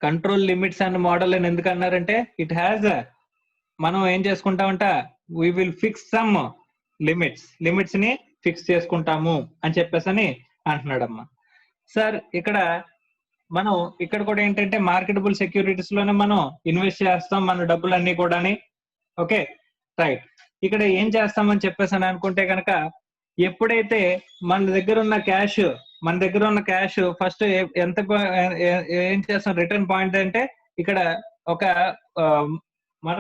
Control limits and model అని ఎందుకు అన్నారంటే ఇట్ హ్యాస్, మనం ఏం చేసుకుంటామంట, we will fix some limits ని ఫిక్స్ చేసుకుంటాము అని చెప్పేసి అని అంటున్నాడమ్మా. సార్ మనం ఇక్కడ కూడా ఏంటంటే మార్కెటబుల్ సెక్యూరిటీస్ లోనే మనం ఇన్వెస్ట్ చేస్తాం మన డబ్బులన్నీ కూడా. Okay right. ఇక్కడ ఏం చేస్తామని చెప్పేసి అని అనుకుంటే కనుక, ఎప్పుడైతే మన దగ్గర ఉన్న క్యాష్ ఫస్ట్ ఎంత ఏం చేస్తాం, రిటర్న్ పాయింట్ అంటే ఇక్కడ ఒక మన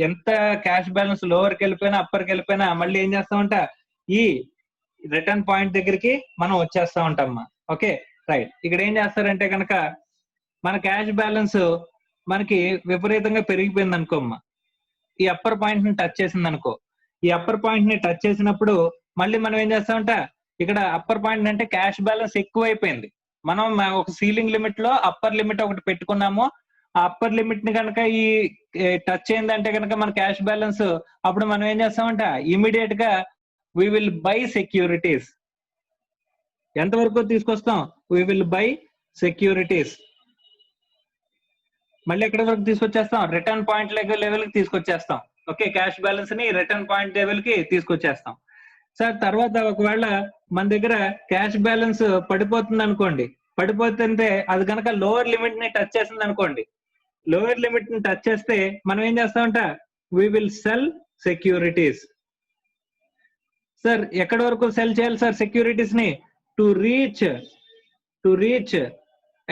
ఎంత క్యాష్ బ్యాలెన్స్ లోవర్కి వెళ్ళిపోయినా అప్పర్కి వెళ్ళిపోయినా మళ్ళీ ఏం చేస్తామంట, ఈ రిటర్న్ పాయింట్ దగ్గరికి మనం వచ్చేస్తా ఉంటామా. Okay right. ఇక్కడ ఏం చేస్తారంటే కనుక మన క్యాష్ బ్యాలెన్స్ మనకి విపరీతంగా పెరిగిపోయింది అనుకోమ్మా, ఈ అప్పర్ పాయింట్ ని టచ్ చేసింది అనుకో. ఈ అప్పర్ పాయింట్ ని టచ్ చేసినప్పుడు మళ్ళీ మనం ఏం చేస్తామంట, ఇక్కడ అప్పర్ పాయింట్ అంటే క్యాష్ బ్యాలెన్స్ ఎక్కువైపోయింది. మనం ఒక సీలింగ్ లిమిట్ లో అప్పర్ లిమిట్ ఒకటి పెట్టుకున్నాము. ఆ అప్పర్ లిమిట్ ని కనుక ఈ టచ్ అయిందంటే కనుక మన క్యాష్ బ్యాలెన్స్, అప్పుడు మనం ఏం చేస్తామంట, ఇమీడియట్ గా we will buy securities. ఎంతవరకు తీసుకొస్తాం, we will buy securities. మళ్ళీ ఎక్కడి వరకు తీసుకొచ్చేస్తాం, రిటర్న్ పాయింట్ లెవెల్ కి తీసుకొచ్చేస్తాం. ఓకే, క్యాష్ బ్యాలెన్స్ ని రిటర్న్ పాయింట్ లెవెల్ కి తీసుకొచ్చేస్తాం. సార్ తర్వాత ఒకవేళ మన దగ్గర క్యాష్ బ్యాలెన్స్ పడిపోతుంది అనుకోండి, పడిపోతుంటే అది కనుక లోవర్ లిమిట్ ని టచ్ చేసింది అనుకోండి, లోవర్ లిమిట్ ని టచ్ చేస్తే మనం ఏం చేస్తామంట, we will sell securities. Sir ఎక్కడి వరకు సెల్ చేయాలి సార్ సెక్యూరిటీస్ ని, to reach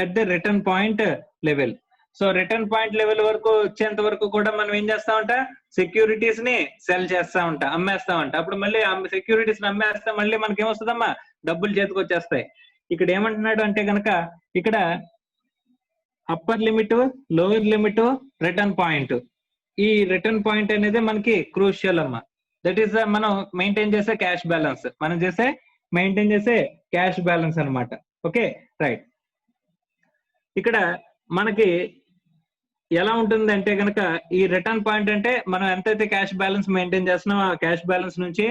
at the return point level. So return point level వరకు వచ్చేంత వరకు కూడా మనం ఏం చేస్తామంట, సెక్యూరిటీస్ ని సెల్ చేస్తా ఉంటా, అమ్మేస్తామంట. అప్పుడు మళ్ళీ సెక్యూరిటీస్ ని అమ్మేస్తే మళ్ళీ మనకి ఏమొస్తుందమ్మా, డబ్బులు చేతికి వచ్చేస్తాయి. ఇక్కడ ఏమంటున్నాడు అంటే కనుక, ఇక్కడ upper limit, lower limit, return point, ఈ రిటర్న్ పాయింట్ అనేది మనకి క్రూషియల్ అమ్మా. దట్ ఈస్ మనం మెయింటైన్ చేసే క్యాష్ బ్యాలెన్స్, మెయింటైన్ చేసే క్యాష్ బ్యాలెన్స్ అనమాట. Okay right. ఇక్కడ మనకి ఎలా ఉంటుంది అంటే కనుక, ఈ రిటర్న్ పాయింట్ అంటే మనం ఎంతైతే క్యాష్ బ్యాలెన్స్ మెయింటైన్ చేస్తున్నాం, ఆ క్యాష్ బ్యాలెన్స్ నుంచి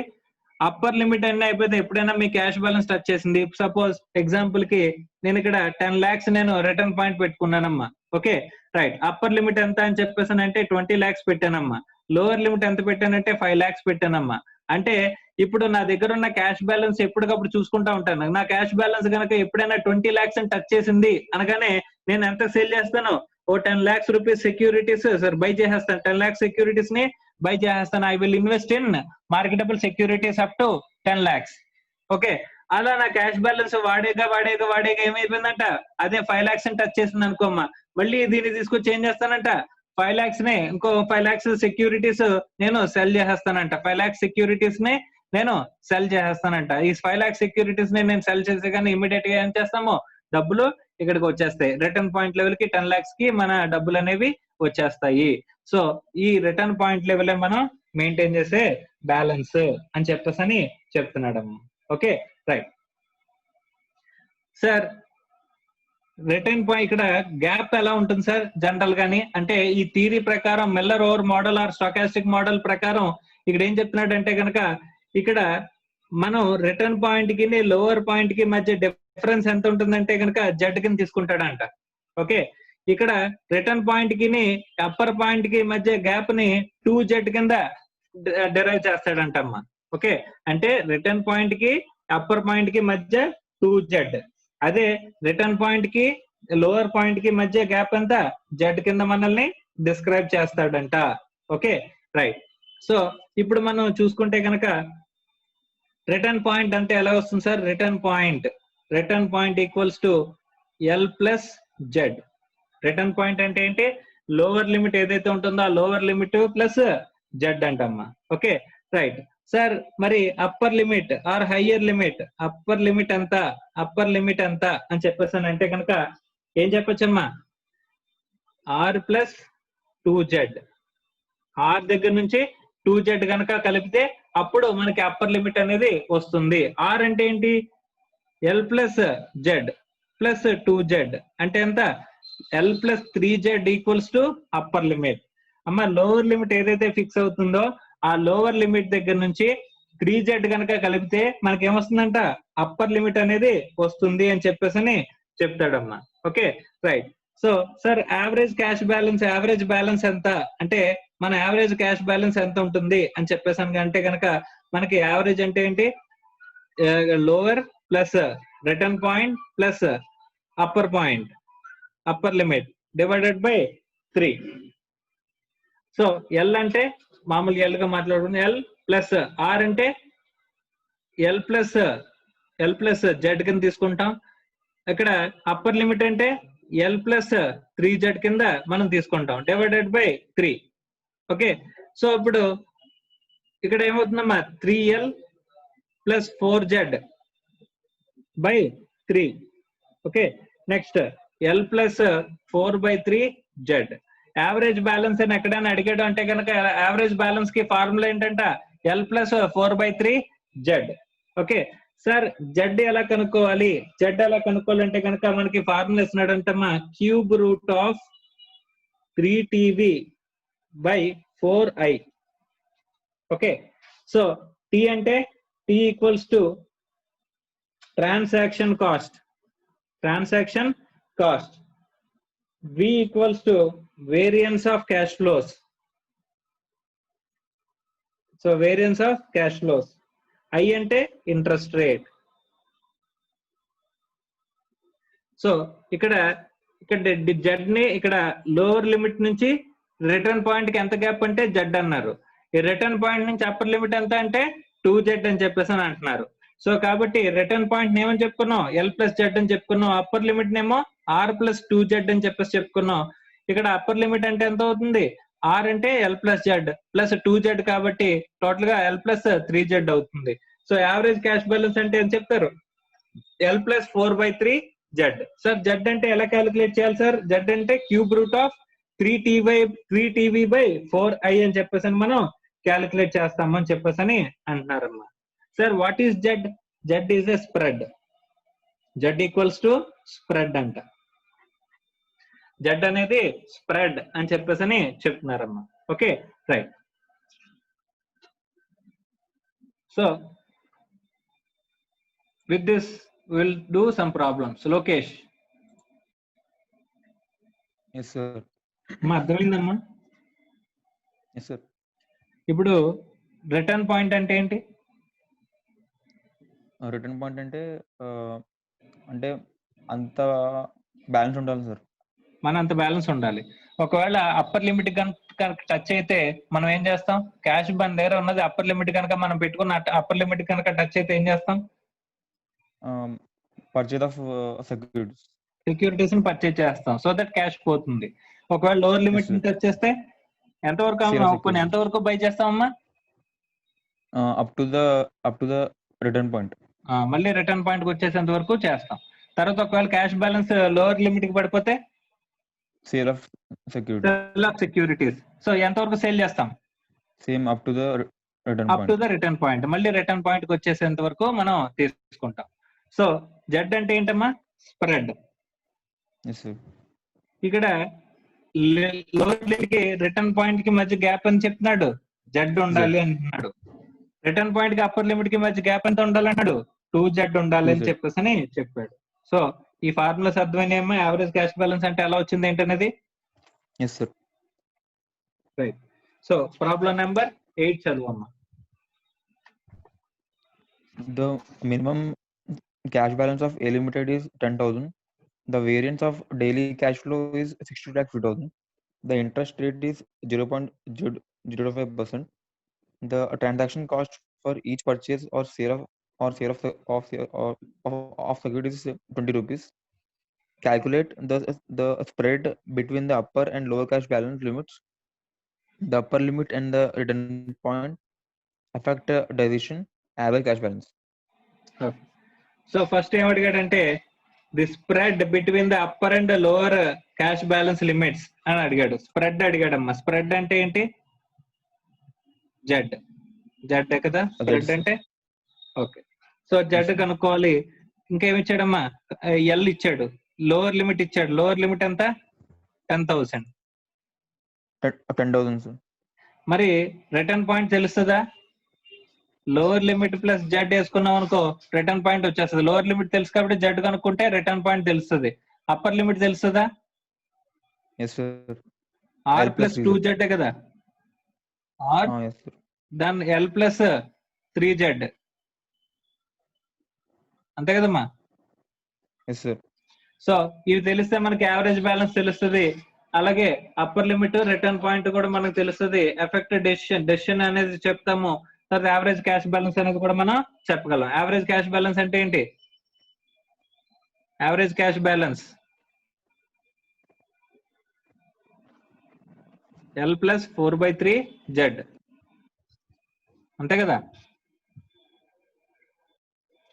అప్పర్ లిమిట్ అన్నీ అయిపోతే ఎప్పుడైనా మీ క్యాష్ బ్యాలెన్స్ టచ్ చేసింది, సపోజ్ ఎగ్జాంపుల్ కి నేను ఇక్కడ 10 lakhs నేను రిటర్న్ పాయింట్ పెట్టుకున్నానమ్మా. Okay right. అప్పర్ లిమిట్ ఎంత అని చెప్పేసానంటే 20 lakhs పెట్టానమ్మా. లోవర్ లిమిట్ ఎంత పెట్టానంటే 5 lakhs పెట్టానమ్మా. అంటే ఇప్పుడు నా దగ్గర ఉన్న క్యాష్ బ్యాలెన్స్ ఎప్పటికప్పుడు చూసుకుంటా ఉంటాను. నా క్యాష్ బ్యాలెన్స్ కనుక ఎప్పుడైనా 20 lakhs అని టచ్ చేసింది అనగానే నేను ఎంత సేల్ చేస్తాను, ఓ 10 lakhs rupees securities sir by చేసేస్తాను, 10 lakhs సెక్యూరిటీస్ ని బై చేసేస్తాను, I will invest in marketable securities up to 10 lakhs. Okay, అలా నా క్యాష్ బ్యాలెన్స్ వాడేగా ఏమైపోయిందంట, అదే 5 lakhs టచ్ చేసింది అనుకోమ్మా, మళ్ళీ దీన్ని తీసుకొచ్చి ఏం చేస్తానంట, 5 lakhs ని ఇంకో 5 lakhs సెక్యూరిటీస్ నేను సెల్ చేసేస్తానంట, 5 lakhs సెక్యూరిటీస్ ని నేను సెల్ చేసేస్తానంట. ఈ 5 lakhs సెక్యూరిటీస్ ని నేను సెల్ చేసే కానీ ఇమీడియట్ గా ఏం చేస్తాము, డబ్బులు ఇక్కడికి వచ్చేస్తాయి. రిటర్న్ పాయింట్ లెవెల్ కి 10 lakhs కి మన డబ్బులు అనేవి వచ్చేస్తాయి. సో ఈ రిటర్న్ పాయింట్ లెవెల్ మనం మెయింటైన్ చేసే బ్యాలెన్స్ అని చెప్పేసి చెప్తున్నాడు. Okay right sir. Return point ఇక్కడ గ్యాప్ ఎలా ఉంటుంది సార్ జనరల్ గాని అంటే ఈ థియరీ ప్రకారం Miller Orr model or stochastic model ప్రకారం ఇక్కడ ఏం చెప్తున్నాడు అంటే కనుక, ఇక్కడ మనం రిటర్న్ పాయింట్ కి లోవర్ పాయింట్ కి మధ్య డిఫరెన్స్ ఎంత ఉంటుందంటే కనుక జెడ్ కింద తీసుకుంటాడంట. ఓకే, ఇక్కడ రిటర్న్ పాయింట్ కి అప్పర్ పాయింట్ కి మధ్య గ్యాప్ ని 2z కింద డిరైవ్ చేస్తాడంట అమ్మా. ఓకే, అంటే రిటర్న్ పాయింట్ కి అప్పర్ పాయింట్ కి మధ్య 2z, అదే రిటర్న్ పాయింట్ కి లోవర్ పాయింట్ కి మధ్య గ్యాప్ అంతా జెడ్ కింద మనల్ని డిస్క్రైబ్ చేస్తాడంట. Okay right. సో ఇప్పుడు మనం చూసుకుంటే కనుక రిటర్న్ పాయింట్ అంటే ఎలా వస్తుంది sir, return point equals to L plus Z. Return point అంటే ఏంటి, లోవర్ లిమిట్ ఏదైతే ఉంటుందో ఆ లోవర్ లిమిట్ ప్లస్ జెడ్ అంటమ్మా. Okay right sir. మరి upper limit or higher limit, upper limit ఎంత అని చెప్పేసాను అంటే కనుక ఏం చెప్పొచ్చమ్మా, ఆర్ ప్లస్ 2z. ఆర్ దగ్గర నుంచి 2z కనుక కలిపితే అప్పుడు మనకి అప్పర్ లిమిట్ అనేది వస్తుంది. ఆర్ అంటే ఏంటి, L plus Z plus 2z అంటే ఎంత, L plus 3z equals to upper limit. అమ్మ లోవర్ లిమిట్ ఏదైతే ఫిక్స్ అవుతుందో ఆ లోవర్ లిమిట్ దగ్గర నుంచి 3z కనుక కలిపితే మనకి ఏమొస్తుందంట, అప్పర్ లిమిట్ అనేది వస్తుంది అని చెప్పేసి చెప్తాడమ్మా. Okay right. So sir average cash balance ఎంత అంటే మన యావరేజ్ క్యాష్ బ్యాలెన్స్ ఎంత ఉంటుంది అని చెప్పేసాను అంటే కనుక మనకి యావరేజ్ అంటే ఏంటి, lower plus return point plus upper limit divided by 3. So L అంటే మామూలు ఎల్ గా మాట్లాడుకుని ఎల్ ప్లస్ ఆర్ అంటే ఎల్ ప్లస్ జెడ్ కింద తీసుకుంటాం. ఇక్కడ అప్పర్ లిమిట్ అంటే ఎల్ ప్లస్ 3z కింద మనం తీసుకుంటాం డివైడెడ్ బై 3. ఓకే, సో ఇప్పుడు ఇక్కడ ఏమవుతుందమ్మా, 3l plus 4z by 3. Okay, next L plus 4/3z. Average balance అని ఎక్కడైనా అడిగాడు అంటే కనుక యావరేజ్ బ్యాలెన్స్ కి ఫార్ములా ఏంటంట, L plus 4/3z. Okay sir, Z ఎలా కనుక్కోవాలంటే కనుక మనకి ఫార్ములా ఇస్తున్నాడంటమ్మా, cube root of 3tv by 4i. Okay, so T అంటే T equals to transaction cost, V equals to variance of cash flows. So variance of cash flows. I ante interest rate. So ikkada z ni ikkada lower limit nunchi return point ki enta gap ante z annaru. Ee return point nunchi upper limit enta ante 2z అని చెప్పేసి అంటున్నారు. So కాబట్టి return point ఏమని చెప్పుకున్నాం, L plus Z అని చెప్పుకున్నాం. Upper limit నేమో are plus 2z అని చెప్పేసి చెప్పుకున్నాం. ఇక్కడ అప్పర్ లిమిట్ అంటే ఎంత అవుతుంది, ఆర్ అంటే L plus Z plus 2z కాబట్టి టోటల్ గా ఎల్ ప్లస్ 3z అవుతుంది. సో యావరేజ్ క్యాష్ బ్యాలెన్స్ అంటే ఏం చెప్తారు, L plus 4/3z. Sir Z అంటే ఎలా క్యాలిక్యులేట్ చేయాలి సార్, జెడ్ అంటే cube root of 3tv by 4i అని చెప్పేసి మనం క్యాలిక్యులేట్ చేస్తామని చెప్పేసి అంటున్నారమ్మా. Sir, what is Z? Z is a spread. Z equals to spread anta. Z అనేది spread అని చెప్పేసి చెప్తున్నారమ్మా. Okay right. So with this we will do some problems. Lokesh. Yes sir. అమ్మా అర్థమైందమ్మా? Yes sir. ఇప్పుడు return point అంటే ఏంటి, return point అంటే అంత బ్యాలెన్స్ ఉండాలి సార్. మన అంత బ్యాలెన్స్ ఉండాలి. ఒకవేళ అప్పర్ లిమిట్ కనుక టచ్ అయితే మనం ఏం చేస్తాం? క్యాష్ మన దగ్గర ఉన్నది అప్పర్ లిమిట్ కనుక మనం పెట్టుకున్న అప్పర్ లిమిట్ కనుక టచ్ అయితే ఏం చేస్తాం? Purchase of securities. సెక్యూరిటీస్ ని పర్చేజ్ చేస్తాం, సో దట్ క్యాష్ పోతుంది. ఒకవేళ లోవర్ లిమిట్ sir. టచ్ చేస్తే ఎంతవరకు Sale of కొన్ని securities. ఎంతవరకు బై చేస్తామమ్మా? Up to the return point. మళ్ళీ రిటర్న్ పాయింట్ వచ్చేసేంత వరకు చేస్తాం. తర్వాత ఒకవేళ క్యాష్ బ్యాలెన్స్ లోవర్ లిమిట్ కి పడిపోతే Sale of security. Sale of securities. So ఎంతవరకు సేల్ చేస్తాం? Same up to the return up to point. The return point. మళ్ళీ రిటర్న్ పాయింట్ కి వచ్చేసేంత వరకు మనం తీసుకుంటాం. సో జెడ్ అంటే ఏంటమ్మా? స్ప్రెడ్. Yes, sir. ఇక్కడ లోవర్ లిమిట్ కి రిటర్న్ పాయింట్ కి మధ్య గ్యాప్ అని చెప్తున్నాడు, జెడ్ ఉండాలి అంటున్నాడు. రిటర్న్ పాయింట్ కి అప్పర్ లిమిట్ కి మధ్య గ్యాప్ ఎంత ఉండాలన్నాడు? 2Z ఉండాలి అని 2Z. చెప్పేసి అని చెప్పాడు. సో ఈ ఫార్ములాస్ అర్థమైనాయమ్మా? యావరేజ్ క్యాష్ బ్యాలెన్స్ అంటే ఎలా వచ్చింది ఏంటనేది. Yes, sir. Right. So problem number 8 చదువమ్మా. The minimum cash balance of A Limited is 10,000. The variance of daily cash flow is 60,50,000. The interest rate is 0.05%. The transaction cost for each purchase or sale of securities is 20 rupees. Calculate the spread between the upper and lower cash balance limits. The upper limit and the return point affect decision average cash balance. So first ఏం అడిగాడంటే the spread between the upper and lower cash balance limits అని అడిగాడు. Spread అడిగాడమ్మా. Spread అంటే ఏంటి? Z. Z కదా spread అంటే. Okay. So Z కనుక్కోవాలి. ఇంకేమి ఇచ్చాడమ్మా? ఎల్ ఇచ్చాడు, లోవర్ లిమిట్ ఇచ్చాడు. లోవర్ లిమిట్ ఎంత? 10,000. 10,000, sir. మరి రిటర్న్ పాయింట్ తెలుస్తుందా? లోవర్ లిమిట్ ప్లస్ జెడ్ వేసుకున్నాం అనుకో రిటర్న్ పాయింట్ వచ్చేస్తుంది. లోవర్ లిమిట్ తెలుసు కాబట్టి జెడ్ కనుక్కుంటే రిటర్న్ పాయింట్ తెలుస్తుంది. అప్పర్ లిమిట్ తెలుస్తుందా? Yes, sir. R L plus plus 2Z కదా. R Yes, sir. Than L plus 3Z అంతే కదమ్మా. Yes, sir. సో ఇవి తెలిస్తే మనకి యావరేజ్ బ్యాలెన్స్ తెలుస్తుంది. అలాగే అప్పర్ లిమిట్ రిటర్న్ పాయింట్ కూడా మనకు తెలుస్తుంది. ఎఫెక్ట్ డెసిషన్ అనేది చెప్తాము. తర్వాత యావరేజ్ క్యాష్ బ్యాలెన్స్ అనేది కూడా మనం చెప్పగలం. యావరేజ్ క్యాష్ బ్యాలెన్స్ అంటే ఏంటి? Average cash balance L plus 4/3Z అంతే కదా.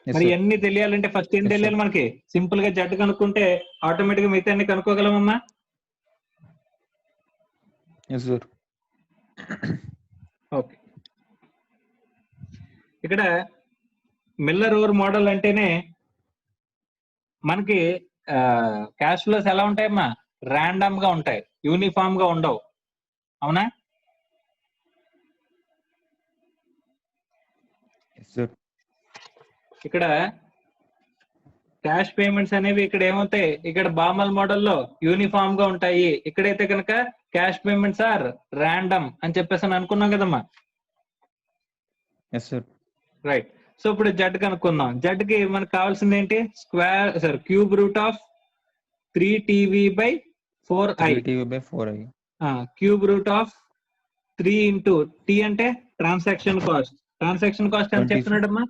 Yes, మరి sir. ఎన్ని తెలియాలంటే ఫస్ట్ ఏం Yes, sir. తెలియాలి మనకి? సింపుల్ గా జెడ్ కనుక్కుంటే ఆటోమేటిక్ గా మిగతా అన్ని కనుక్కోగలమమ్మా. Yes, sir. ఓకే. ఇక్కడ మిల్లర్ ఓవర్ మోడల్ అంటేనే మనకి క్యాష్ ఫ్లోస్ ఎలా ఉంటాయమ్మా? ర్యాండమ్ గా ఉంటాయి, యూనిఫామ్ గా ఉండవు. అవునా? Yes, sir. ఇక్కడ క్యాష్ పేమెంట్స్ అనేవి ఇక్కడ ఏమవుతాయి? ఇక్కడ బామల్ మోడల్లో యూనిఫామ్ గా ఉంటాయి. ఇక్కడైతే కనుక క్యాష్ పేమెంట్స్ ఆర్ ర్యాండమ్ అని చెప్పేసి అని అనుకున్నాం కదమ్మా. Yes, sir. రైట్. సో ఇప్పుడు జెడ్ కనుక్కుందాం. జెడ్ కి మనకు కావాల్సింది ఏంటి? Cube root of 3TV/4i. 3TV/4i. Cube root of 3 into T అంటే ట్రాన్సాక్షన్ కాస్ట్. ట్రాన్సాక్షన్ కాస్ట్ ఎంత 20. చెప్తున్నాడమ్మా?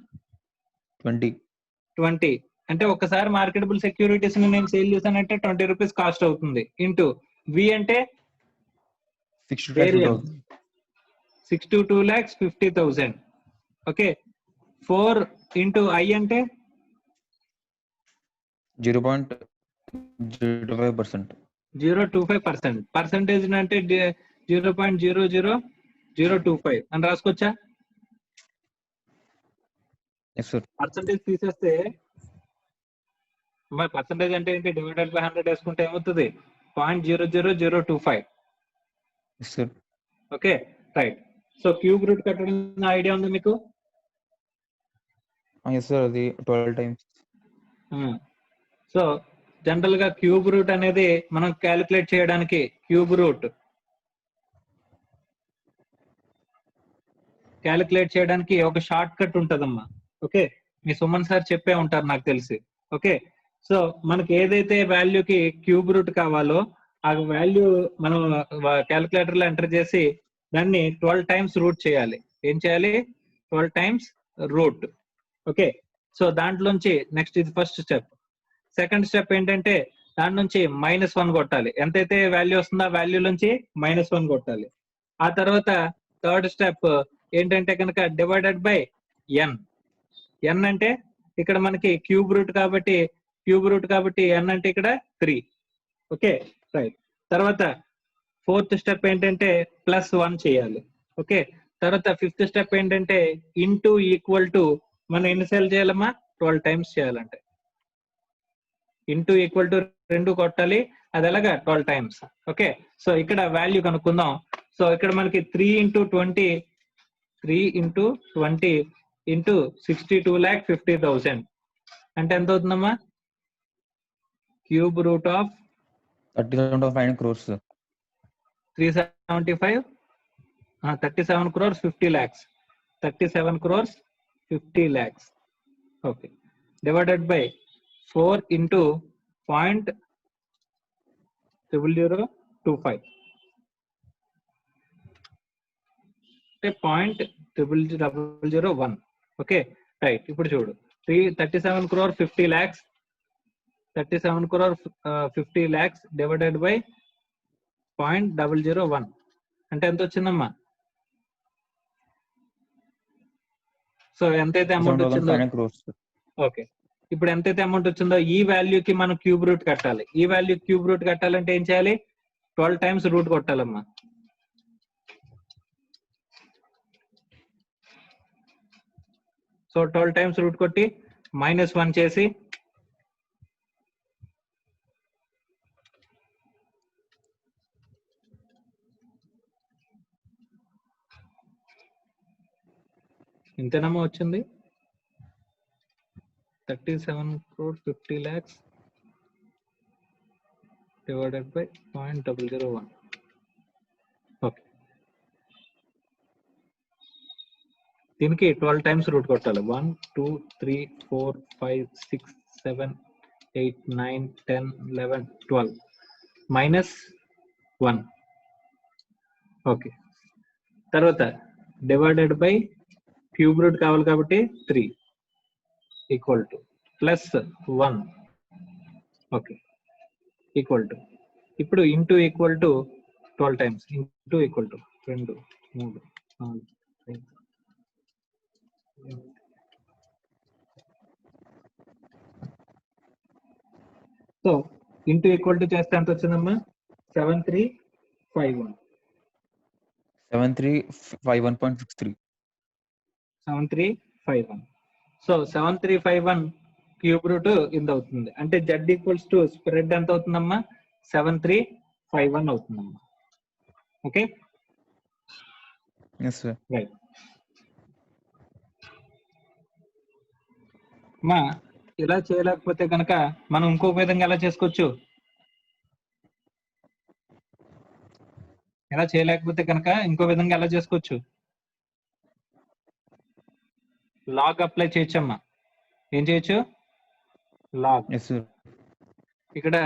20. అంటే ఒకసారి మార్కెటబుల్ సెక్యూరిటీస్ ని నేను సేల్ చేశానంటే 20 రూపీస్ కాస్ట్ అవుతుంది. ఇంటూ వి అంటే 62,000. 62,50,000. ఓకే. 4 ఇంటూ ఐ అంటే 0.05%. 0.25%. పర్సంటేజ్ అంటే 0.00025 అని రాసుకోవచ్చా? Yes, sir. పర్సంటేజ్ తీసేస్తే మరి పర్సంటేజ్ అంటే ఏంటి? డివైడెడ్ బై 100 వేసుకుంటే ఏమవుతుంది? 0.00025. Yes, sir. Okay. Right. So cube root కట్టడం ఐడియా ఉంది మీకు? Yes, sir. The 12 times. So general గా క్యూబ్ రూట్ అనేది మనం క్యాలిక్యులేట్ చేయడానికి ఒక షార్ట్ కట్ ఉంటదమ్మా. ఓకే. మీ సుమన్ సార్ చెప్పే ఉంటారు నాకు తెలిసి. ఓకే. సో మనకి ఏదైతే వాల్యూకి క్యూబ్ రూట్ కావాలో ఆ వాల్యూ మనం క్యాలిక్యులేటర్ లో ఎంటర్ చేసి దాన్ని 12 టైమ్స్ రూట్ చేయాలి. ఏం చేయాలి? 12 టైమ్స్ రూట్. ఓకే, సో దాంట్లోంచి నెక్స్ట్ ఇది ఫస్ట్ స్టెప్. సెకండ్ స్టెప్ ఏంటంటే దాని నుంచి -1 కొట్టాలి. ఎంతైతే వాల్యూ వస్తుందో ఆ వాల్యూ నుంచి -1 కొట్టాలి. ఆ తర్వాత థర్డ్ స్టెప్ ఏంటంటే కనుక డివైడెడ్ బై n. n అంటే ఇక్కడ మనకి క్యూబ్ రూట్ కాబట్టి n అంటే ఇక్కడ 3. Okay, right. తర్వాత ఫోర్త్ స్టెప్ ఏంటంటే +1 చేయాలి. ఓకే, తర్వాత ఫిఫ్త్ స్టెప్ ఏంటంటే ఇంటూ ఈక్వల్ టు మనం ఎన్నిసార్లు చేయాలమ్మా? 12 టైమ్స్ చేయాలంటే ఇంటూ ఈక్వల్ టు 2 కొట్టాలి. అది ఎలాగా? 12 టైమ్స్. ఓకే, సో ఇక్కడ వాల్యూ కనుక్కుందాం. సో ఇక్కడ మనకి 3 × 20 ఇంటూ 62,50,000 అంటే ఎంత అవుతుందమ్మా? Cube root of 37.5 crores, sir. 375 37 crores 50 lakhs. 37 crores 50 lakhs. Okay, divided by 4 into 0.0025 అంటే 0.0001. Okay, right. ఇప్పుడు చూడు 37 crore 50 lakhs 37 crore 50 lakhs divided by 0.001 అంటే ఎంత వచ్చిందమ్మా? సో ఎంతైతే అమౌంట్ వచ్చిందో 37.5 crores, sir. ఓకే, ఇప్పుడు ఎంతైతే అమౌంట్ వచ్చిందో ఈ వాల్యూకి మనం క్యూబ్ రూట్ కట్టాలి. ఈ వాల్యూ క్యూబ్ రూట్ కట్టాలంటే ఏం చేయాలి? 12 టైమ్స్ రూట్ కొట్టాలమ్మా. సో 12 టైమ్స్ రూట్ కొట్టి -1 చేసి ఇంతేనమ్మా వచ్చింది 37 crore 50 lakhs divided by 0.001. Okay, దీనికి 12 టైమ్స్ రూట్ కొట్టాలి. 1 2 3 4 5 6 7 8 9 10 11 12 -1. ఓకే, తర్వాత డివైడెడ్ బై క్యూబ్ రూట్ కావాలి కాబట్టి 3 equal to +1. Okay, equal to ఇప్పుడు into equal to 12 times into equal to 2 3 4 5 so into equal to చేస్తే ఎంత వచ్చిందమ్మా? 7351. 7351.63. 7351. సో 7351 క్యూబ్ రూట్ ఇంత అవుతుంది. అంటే z ఈక్వల్స్ టు స్ప్రెడ్ ఎంత అవుతుందమ్మా? 7351 అవుతుందమ్మా. Okay, Yes, sir. రైట్. మా ఇలా చేయలేకపోతే కనుక మనం ఇంకో విధంగా ఎలా చేసుకోవచ్చు? ఇలా చేయలేకపోతే కనుక ఇంకో విధంగా ఎలా చేసుకోవచ్చు? లాగ్ అప్లై చేయొచ్చమ్మా. ఏం చేయొచ్చు? లాగ్. Yes, sir. ఇక్కడ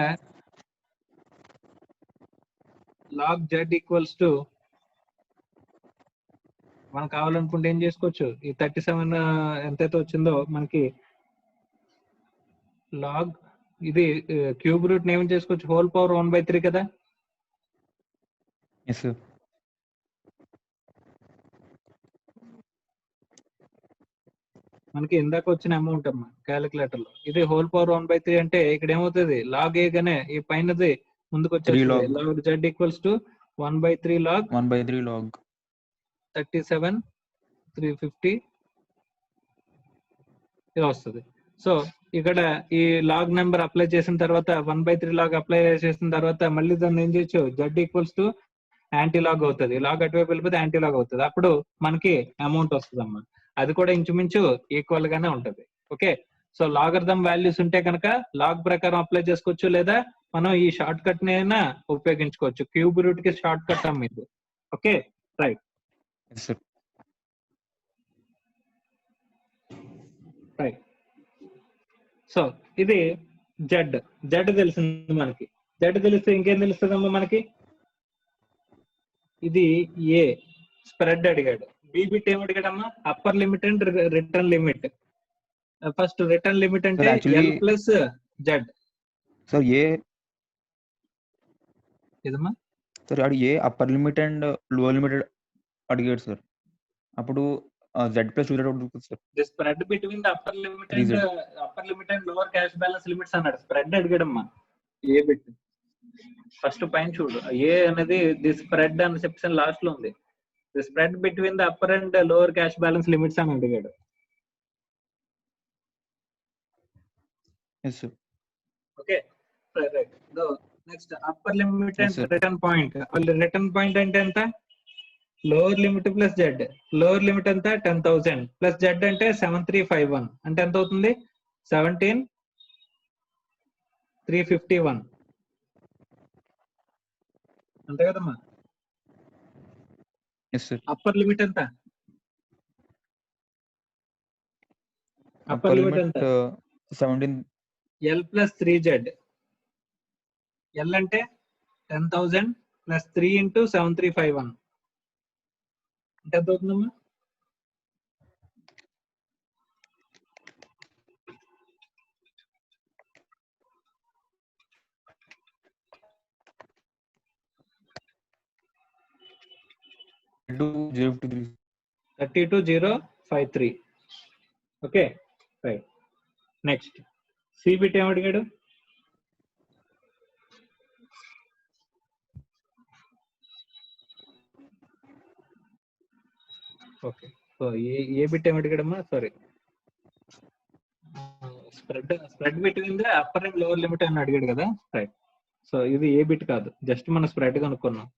లాగ్ z ఈక్వల్స్ టు మనం కావాలనుకుంటే ఏం చేసుకోవచ్చు? ఈ 37 ఎంతైతే వచ్చిందో మనకి లాగ్ ఇది క్యూబ్ రూట్ ఏం చేసుకోవచ్చు? హోల్ పవర్ 1/3 కదా. Yes, sir. మనకి ఇందాక వచ్చిన అమౌంట్ అమ్మా క్యాలిక్యులేటర్ లో. ఇది హోల్ పవర్ 1/3 అంటే ఇక్కడ ఏమవుతుంది? లాగ్ ఏ గానే ఈ పైనది ముందుకు వచ్చేస్తుంది. log. Log z equals to 1/3 log 1/3 log 37 350 ఇలా వస్తుంది. సో ఇక్కడ ఈ లాగ్ నెంబర్ అప్లై చేసిన తర్వాత 1/3 లాగ్ అప్లై చేసిన తర్వాత మళ్ళీ దాన్ని ఏం చేయొచ్చు? z equals to anti log అవుతుంది. లాగ్ అటువైపు వెళ్ళిపోతే యాంటీ లాగ్ అవుతుంది. అప్పుడు మనకి అమౌంట్ వస్తుంది అమ్మా. అది కూడా ఇంచుమించు ఈక్వల్ గానే ఉంటది. ఓకే, సో లాగరిథం వాల్యూస్ ఉంటే కనుక లాగ్ ప్రకారం అప్లై చేసుకోవచ్చు, లేదా మనం ఈ షార్ట్ కట్ నైనా ఉపయోగించుకోవచ్చు. క్యూబ్ రూట్ కి షార్ట్ కట్ అమ్మ ఇది. Okay, right. Yes, sir. Right. So ఇది జెడ్ తెలిసింది మనకి. జెడ్ తెలిస్తే ఇంకేం తెలుస్తుందమ్మా మనకి? ఇది ఏ స్ప్రెడ్ అడిగాడు. బి బిట్ ఏం అడిగాడమ్మా? Upper limit and return limit. First return limit అంటే L plus Z. Sir A ఇదమ్మా సార్ అడు A upper limit and lower limit అడిగాడు సార్. అప్పుడు జెడ్ ప్లస్ 2 ఉంటుంది sir. The spread between the upper limit and lower cash balance limits అన్నాడు. Spread అడిగాడమ్మా A bit. First పైన చూడు, ఏ అనేది the spread అని చెప్పేసి లాస్ట్ లో ఉంది. The spread between the upper and lower cash balance limits అని అడిగాడు. Yes sir. Okay right. Next upper limit and return point. Return point అంటే ఎంత? Lower limit plus z. Lower limit ఎంత? 10,000 plus Z అంటే 7351 అంటే ఎంత అవుతుంది? 17,351 అంతే కదమ్మా? Yes sir. అప్పర్ లిమిట్ ఎంత? Upper limit 17 L plus 3z. L అంటే 10,000 ప్లస్ 3 ఇంటూ 7351 అంటే ఎంత అవుతుందమ్మా? to 053. 32,053. Okay right. Next C bit ఏం అడిగాడు? ఓకే సో ఏ బిట్ ఏం అడిగాడమ్మా? Sorry, spread between the upper and lower limit అని అడిగాడు కదా. రైట్. సో ఇది ఏ బిట్ కాదు, జస్ట్ మనం స్ప్రెడ్ కనుక్కున్నాం.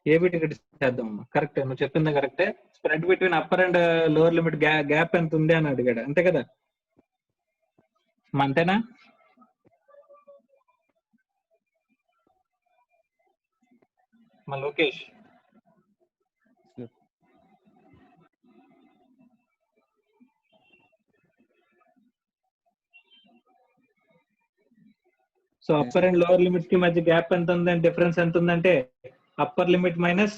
ఏ బిట్ ఇక్కడ చేద్దాం. కరెక్ట్, నువ్వు చెప్పింది కరెక్టే. Spread between upper and lower limit gap ఎంత ఉంది అని అడిగాడు, అంతే కదా? అంతేనా? మా Lokesh so upper and lower limits కి మధ్య గ్యాప్ ఎంత ఉందంటే, డిఫరెన్స్ ఎంత ఉందంటే upper limit minus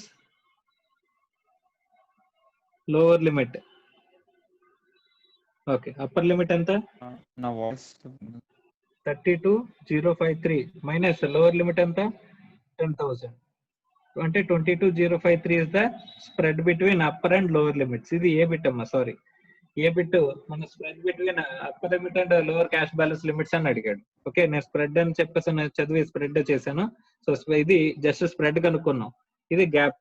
lower limit. Okay, upper limit ఎంత? నా వాయిస్ 32,053 మైనస్ లోవర్ లిమిట్ ఎంత? 10,000 అంటే 22,053 is the spread between upper and lower limits. ఇది ఏ బిట్ అమ్మా? సారీ, ఏ బిట్ మన spread between upper limit and lower cash balance limits అని అడిగాడు. Okay, నేను స్ప్రెడ్ అని చెప్పేసి చదివి స్ప్రెడ్ చేశాను. సో ఇది జస్ట్ స్ప్రెడ్ కనుక్కున్నాం, ఇది గ్యాప్.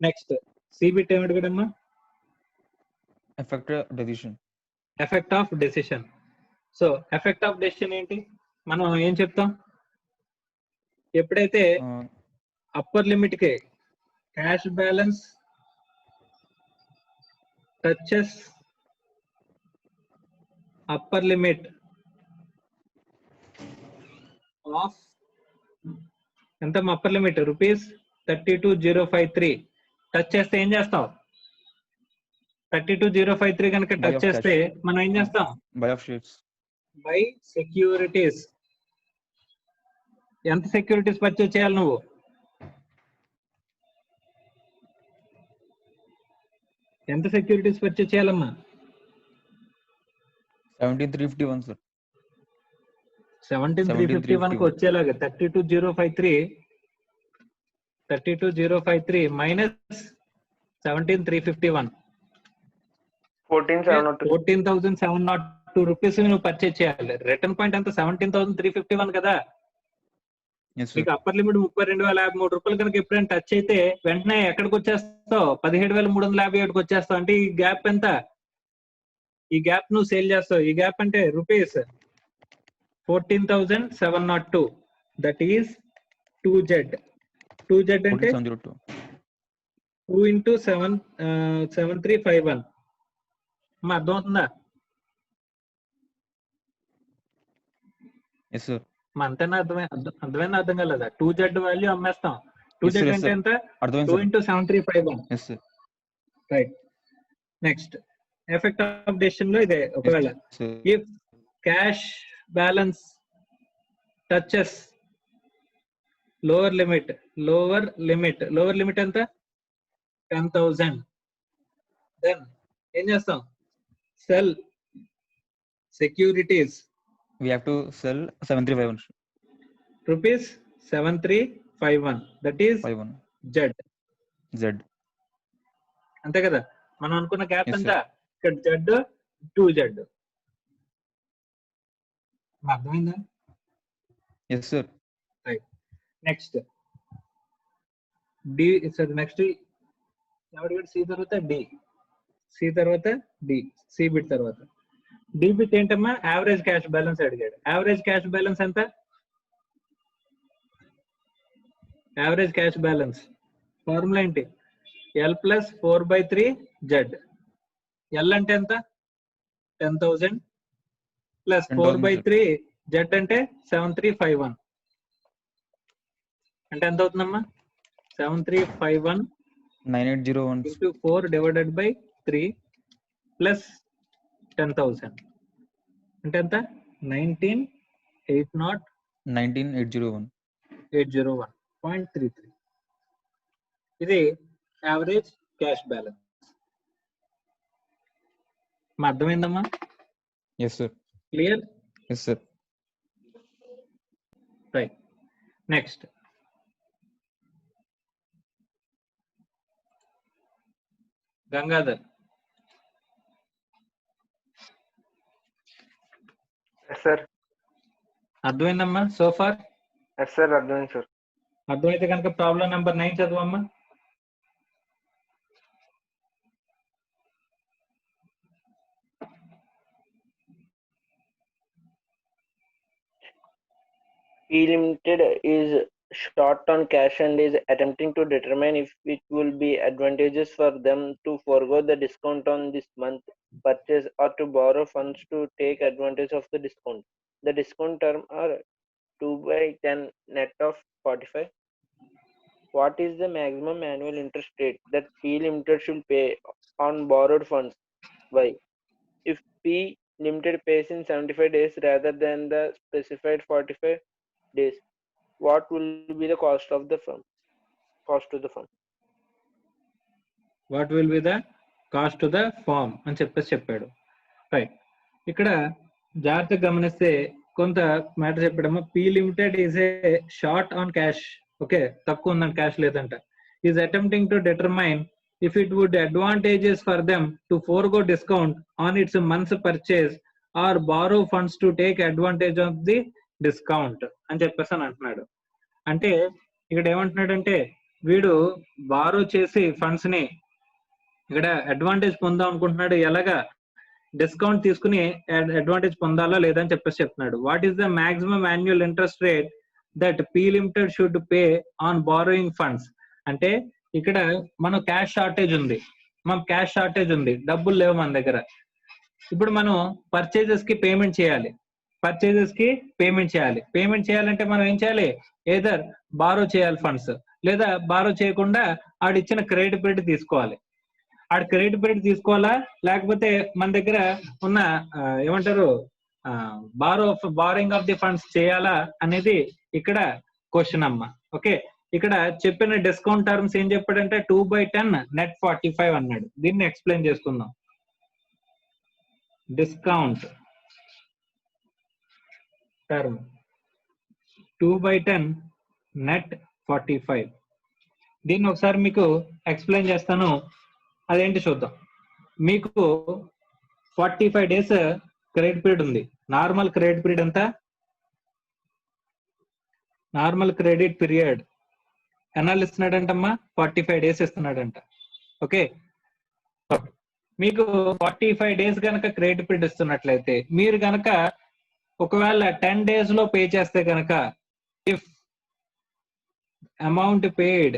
నెక్స్ట్ సి బిట్ ఏమి అడిగాడమ్మా? Effect decision. Effect of decision. So effect of decision ఏంటి? మనం ఏం చెప్తాం? ఎప్పుడైతే అప్పర్ లిమిట్ కి cash balance touches upper limit of ఎంత? అప్పర్ లిమిట్ ₹32,053 టచ్ చేస్తే ఏం చేస్తాం? 32,053 కనుక టచ్ చేస్తే మనం ఏం చేస్తాం? By of shares. By securities. ఎంత సెక్యూరిటీస్ పర్చేజ్ చేయాలి నువ్వు? ఎంత సెక్యూరిటీస్ పర్చేజ్ చేయాలమ్మా? 17,351 సార్. 17,351 కి వచ్చేలాగా 32,053 మైనస్ 17,351 14,702 రూపీస్ నువ్వు పర్చేజ్ చేయాలి. రిటర్న్ పాయింట్ అంతా 17,351 కదా. మీకు అప్పర్ లిమిట్ 32,053 రూపాయలు కనుక ఎప్పుడైనా టచ్ అయితే వెంటనే ఎక్కడికి వచ్చేస్తావు? 17,357కి వచ్చేస్తావు. అంటే ఈ గ్యాప్ ఎంత? ఈ గ్యాప్ నువ్వు సేల్ చేస్తావు. ఈ గ్యాప్ అంటే rupees 14,702. That is 2Z. 2Z అంటే 2 ఇంటూ 7351. అర్థం అవుతుందా? అంతేనా? అర్థమైనా అర్థం కాలేదా? 2Z value అమ్మేస్తాం. 2Z అంటే ఎంత? 2 into 7351. Right. Next effect of decision లో ఇదే. ఒకవేళ if cash balance touches lower limit ఎంత 10,000. then ఏం చేస్తాం, sell securities We have to sell 7351. rupees 7351, that is 51. Z. Z. అంతే కదా, మనం అనుకున్న గ్యాప్ Yes, ఎంత, ఇక్కడ Z 2Z. అర్థమైందా? Yes, sir. Right. Next D, next ఎవరి సి తర్వాత డి, సి తర్వాత డి, సి బిట్ తర్వాత డి బిట్ ఏంటమ్మా, యావరేజ్ క్యాష్ బ్యాలెన్స్ అడిగాడు. యావరేజ్ క్యాష్ బ్యాలెన్స్ ఎంత, యావరేజ్ క్యాష్ బ్యాలెన్స్ ఫార్ములా ఏంటి, ఎల్ ప్లస్ 4/3 Z. ఎల్ అంటే ఎంత 10,000 ప్లస్ 4/3 Z అంటే 7351, అంటే ఎంత అవుతుందమ్మా, 7351 9801. into 4 divided by 3 plus 10,000 అంటే ఎంత, 19,801. 801.33. ఇది యావరేజ్ క్యాష్ బ్యాలెన్స్. మా అర్థమైందమ్మా? Yes, sir. Clear? Yes, sir. Right. Next Gangadhar. Sir. అర్థమైందమ్మా సోఫార్? సార్ అర్థమైంది సార్. అర్థమైతే కనుక problem number 9 చదవమ్మా. P Limited is short on cash and is attempting to determine if it will be advantageous for them to forego the discount on this month purchase or to borrow funds to take advantage of the discount. The discount term are 2/10 net of 45. What is the maximum annual interest rate that P Limited should pay on borrowed funds? Why? If P Limited pays in 75 days rather than the specified 45 days, what will be the cost of the firm? Cost to the firm. What will be the cost to the firm అని చెప్పాడు. Right. ఇక్కడ జాగ్రత్తగా గమనిస్తే కొంత matter చెప్పాడమ్మా. P limited is a short on cash. Okay, తక్కువ ఉందండి, cash లేదంట. Is attempting to determine if it would advantageous for them to forego discount on its month's purchase or borrow funds to take advantage of the discount అని చెప్పేసి అని అంటున్నాడు. అంటే ఇక్కడ ఏమంటున్నాడంటే, వీడు బారో చేసి ఫండ్స్ ని ఇక్కడ అడ్వాంటేజ్ పొందాం అనుకుంటున్నాడు. ఎలాగా డిస్కౌంట్ తీసుకుని అడ్వాంటేజ్ పొందాలా లేదా అని చెప్పేసి చెప్తున్నాడు. What is the maximum annual interest rate that P limited should pay on borrowing funds. అంటే ఇక్కడ మనం క్యాష్ షార్టేజ్ ఉంది, డబ్బులు లేవు మన దగ్గర. ఇప్పుడు మనం పర్చేజెస్ కి పేమెంట్ చేయాలి. పేమెంట్ చేయాలంటే మనం ఏం చేయాలి, ఏదర్ బారో చేయాలి ఫండ్స్, లేదా బారో చేయకుండా ఆడిచ్చిన క్రెడిట్ పీరియడ్ తీసుకోవాలి. క్రెడిట్ పీరియడ్ తీసుకోవాలా, లేకపోతే మన దగ్గర ఉన్న ఏమంటారు బారోయింగ్ ఆఫ్ ది ఫండ్స్ చేయాలా అనేది ఇక్కడ క్వశ్చన్ అమ్మా. ఓకే, ఇక్కడ చెప్పిన డిస్కౌంట్ టర్మ్స్ ఏం చెప్పాడంటే 2/10 నెట్ 45 అన్నాడు. దీన్ని ఎక్స్ప్లెయిన్ చేసుకుందాం. Discount term 2/10 net 45. దీన్ని ఒకసారి మీకు ఎక్స్ప్లెయిన్ చేస్తాను, అదేంటి చూద్దాం. మీకు 45 డేస్ క్రెడిట్ పీరియడ్ ఉంది. నార్మల్ క్రెడిట్ పీరియడ్ ఎంత, నార్మల్ క్రెడిట్ పీరియడ్ ఎన్నాళ్ళు ఇస్తున్నాడంటమ్మా, 45 డేస్ ఇస్తున్నాడంట. ఓకే, మీకు 45 డేస్ కనుక క్రెడిట్ పీరియడ్ ఇస్తున్నట్లయితే, మీరు కనుక ఒకవేళ 10 days లో పే చేస్తే కనుక, if amount paid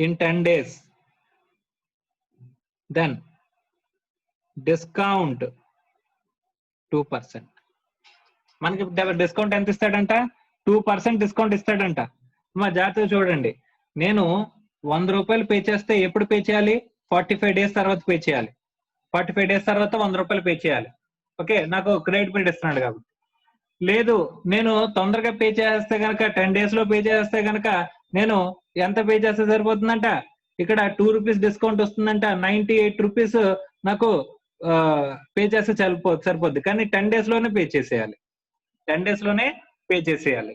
in 10 days, then discount 2%. మనకి డిస్కౌంట్ ఎంత ఇస్తాడంట, 2% డిస్కౌంట్ ఇస్తాడంట. మా జాగ్రత్తగా చూడండి, నేను 100 రూపాయలు పే చేస్తే ఎప్పుడు పే చేయాలి, 45 డేస్ తర్వాత పే చేయాలి. 45 డేస్ తర్వాత 100 రూపాయలు పే చేయాలి. ఓకే, నాకు క్రెడిట్ పీరియడ్ ఇస్తున్నాడు కాబట్టి. లేదు, నేను తొందరగా పే చేస్తే కనుక 10 days లో పే చేస్తే కనుక నేను ఎంత పే చేస్తే సరిపోతుందంట, ఇక్కడ 2 rupees డిస్కౌంట్ వస్తుందంట, 98 rupees నాకు పే చేస్తే సరిపోద్ది. కానీ 10 days లోనే పే చేసేయాలి, 10 days లోనే పే చేసేయాలి.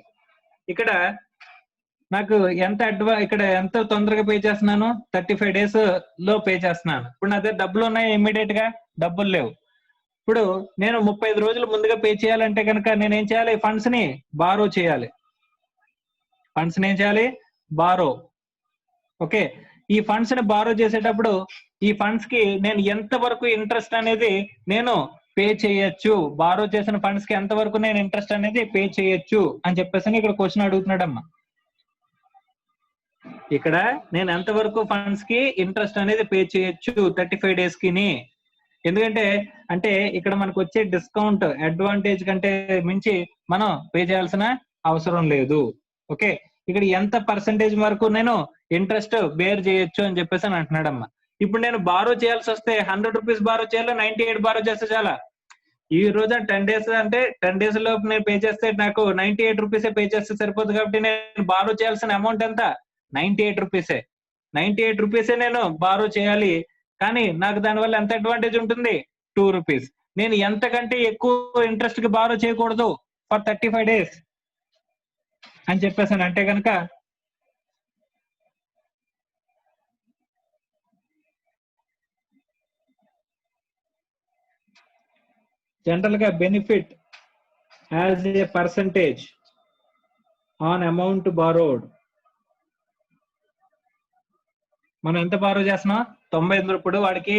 ఇక్కడ నాకు ఇక్కడ ఎంత తొందరగా పే చేస్తున్నాను, 35 days లో పే చేస్తున్నాను. ఇప్పుడు నా దగ్గర డబ్బులు ఉన్నాయి, ఇమ్మీడియట్ గా డబ్బులు లేవు. ఇప్పుడు నేను 35 రోజులు ముందుగా పే చేయాలంటే కనుక నేను ఏం చేయాలి, ఫండ్స్ ని బారో చేయాలి. ఫండ్స్ ఏం చేయాలి, బారో. ఓకే, ఈ ఫండ్స్ ని బారో చేసేటప్పుడు ఈ ఫండ్స్ కి నేను ఎంత వరకు ఇంట్రెస్ట్ అనేది నేను పే చేయొచ్చు, బారో చేసిన ఫండ్స్ కి ఎంత వరకు నేను ఇంట్రెస్ట్ అనేది పే చేయొచ్చు అని చెప్పేసి ఇక్కడ క్వశ్చన్ అడుగుతున్నాడమ్మా. ఇక్కడ నేను ఎంత వరకు ఫండ్స్ కి ఇంట్రెస్ట్ అనేది పే చేయొచ్చు 35 days కి. ఎందుకంటే అంటే ఇక్కడ మనకు వచ్చే డిస్కౌంట్ అడ్వాంటేజ్ కంటే మించి మనం పే చేయాల్సిన అవసరం లేదు. ఓకే, ఇక్కడ ఎంత పర్సెంటేజ్ వరకు నేను ఇంట్రెస్ట్ బేర్ చేయొచ్చు అని చెప్పేసి అని అంటున్నాడమ్మా. ఇప్పుడు నేను బారో చేయాల్సి వస్తే 100 rupees బారో చేయాలి, 98 బారో చేస్తే చాలా. ఈ రోజు 10 days అంటే 10 days లోపు నేను పే చేస్తే నాకు 98 rupees పే చేస్తే సరిపోతుంది. కాబట్టి నేను బారో చేయాల్సిన అమౌంట్ ఎంత, 98 rupees. 98 rupees నేను బారో చేయాలి. కానీ నాకు దానివల్ల ఎంత అడ్వాంటేజ్ ఉంటుంది, 2 rupees. నేను ఎంతకంటే ఎక్కువ ఇంట్రెస్ట్ కి బారో చేయకూడదు ఫర్ 35 days అని చెప్పేసాను. అంటే కనుక జనరల్ గా benefit as a percentage on amount borrowed, మనం ఎంత బారో చేస్తున్నాం, 95. ఇప్పుడు వాడికి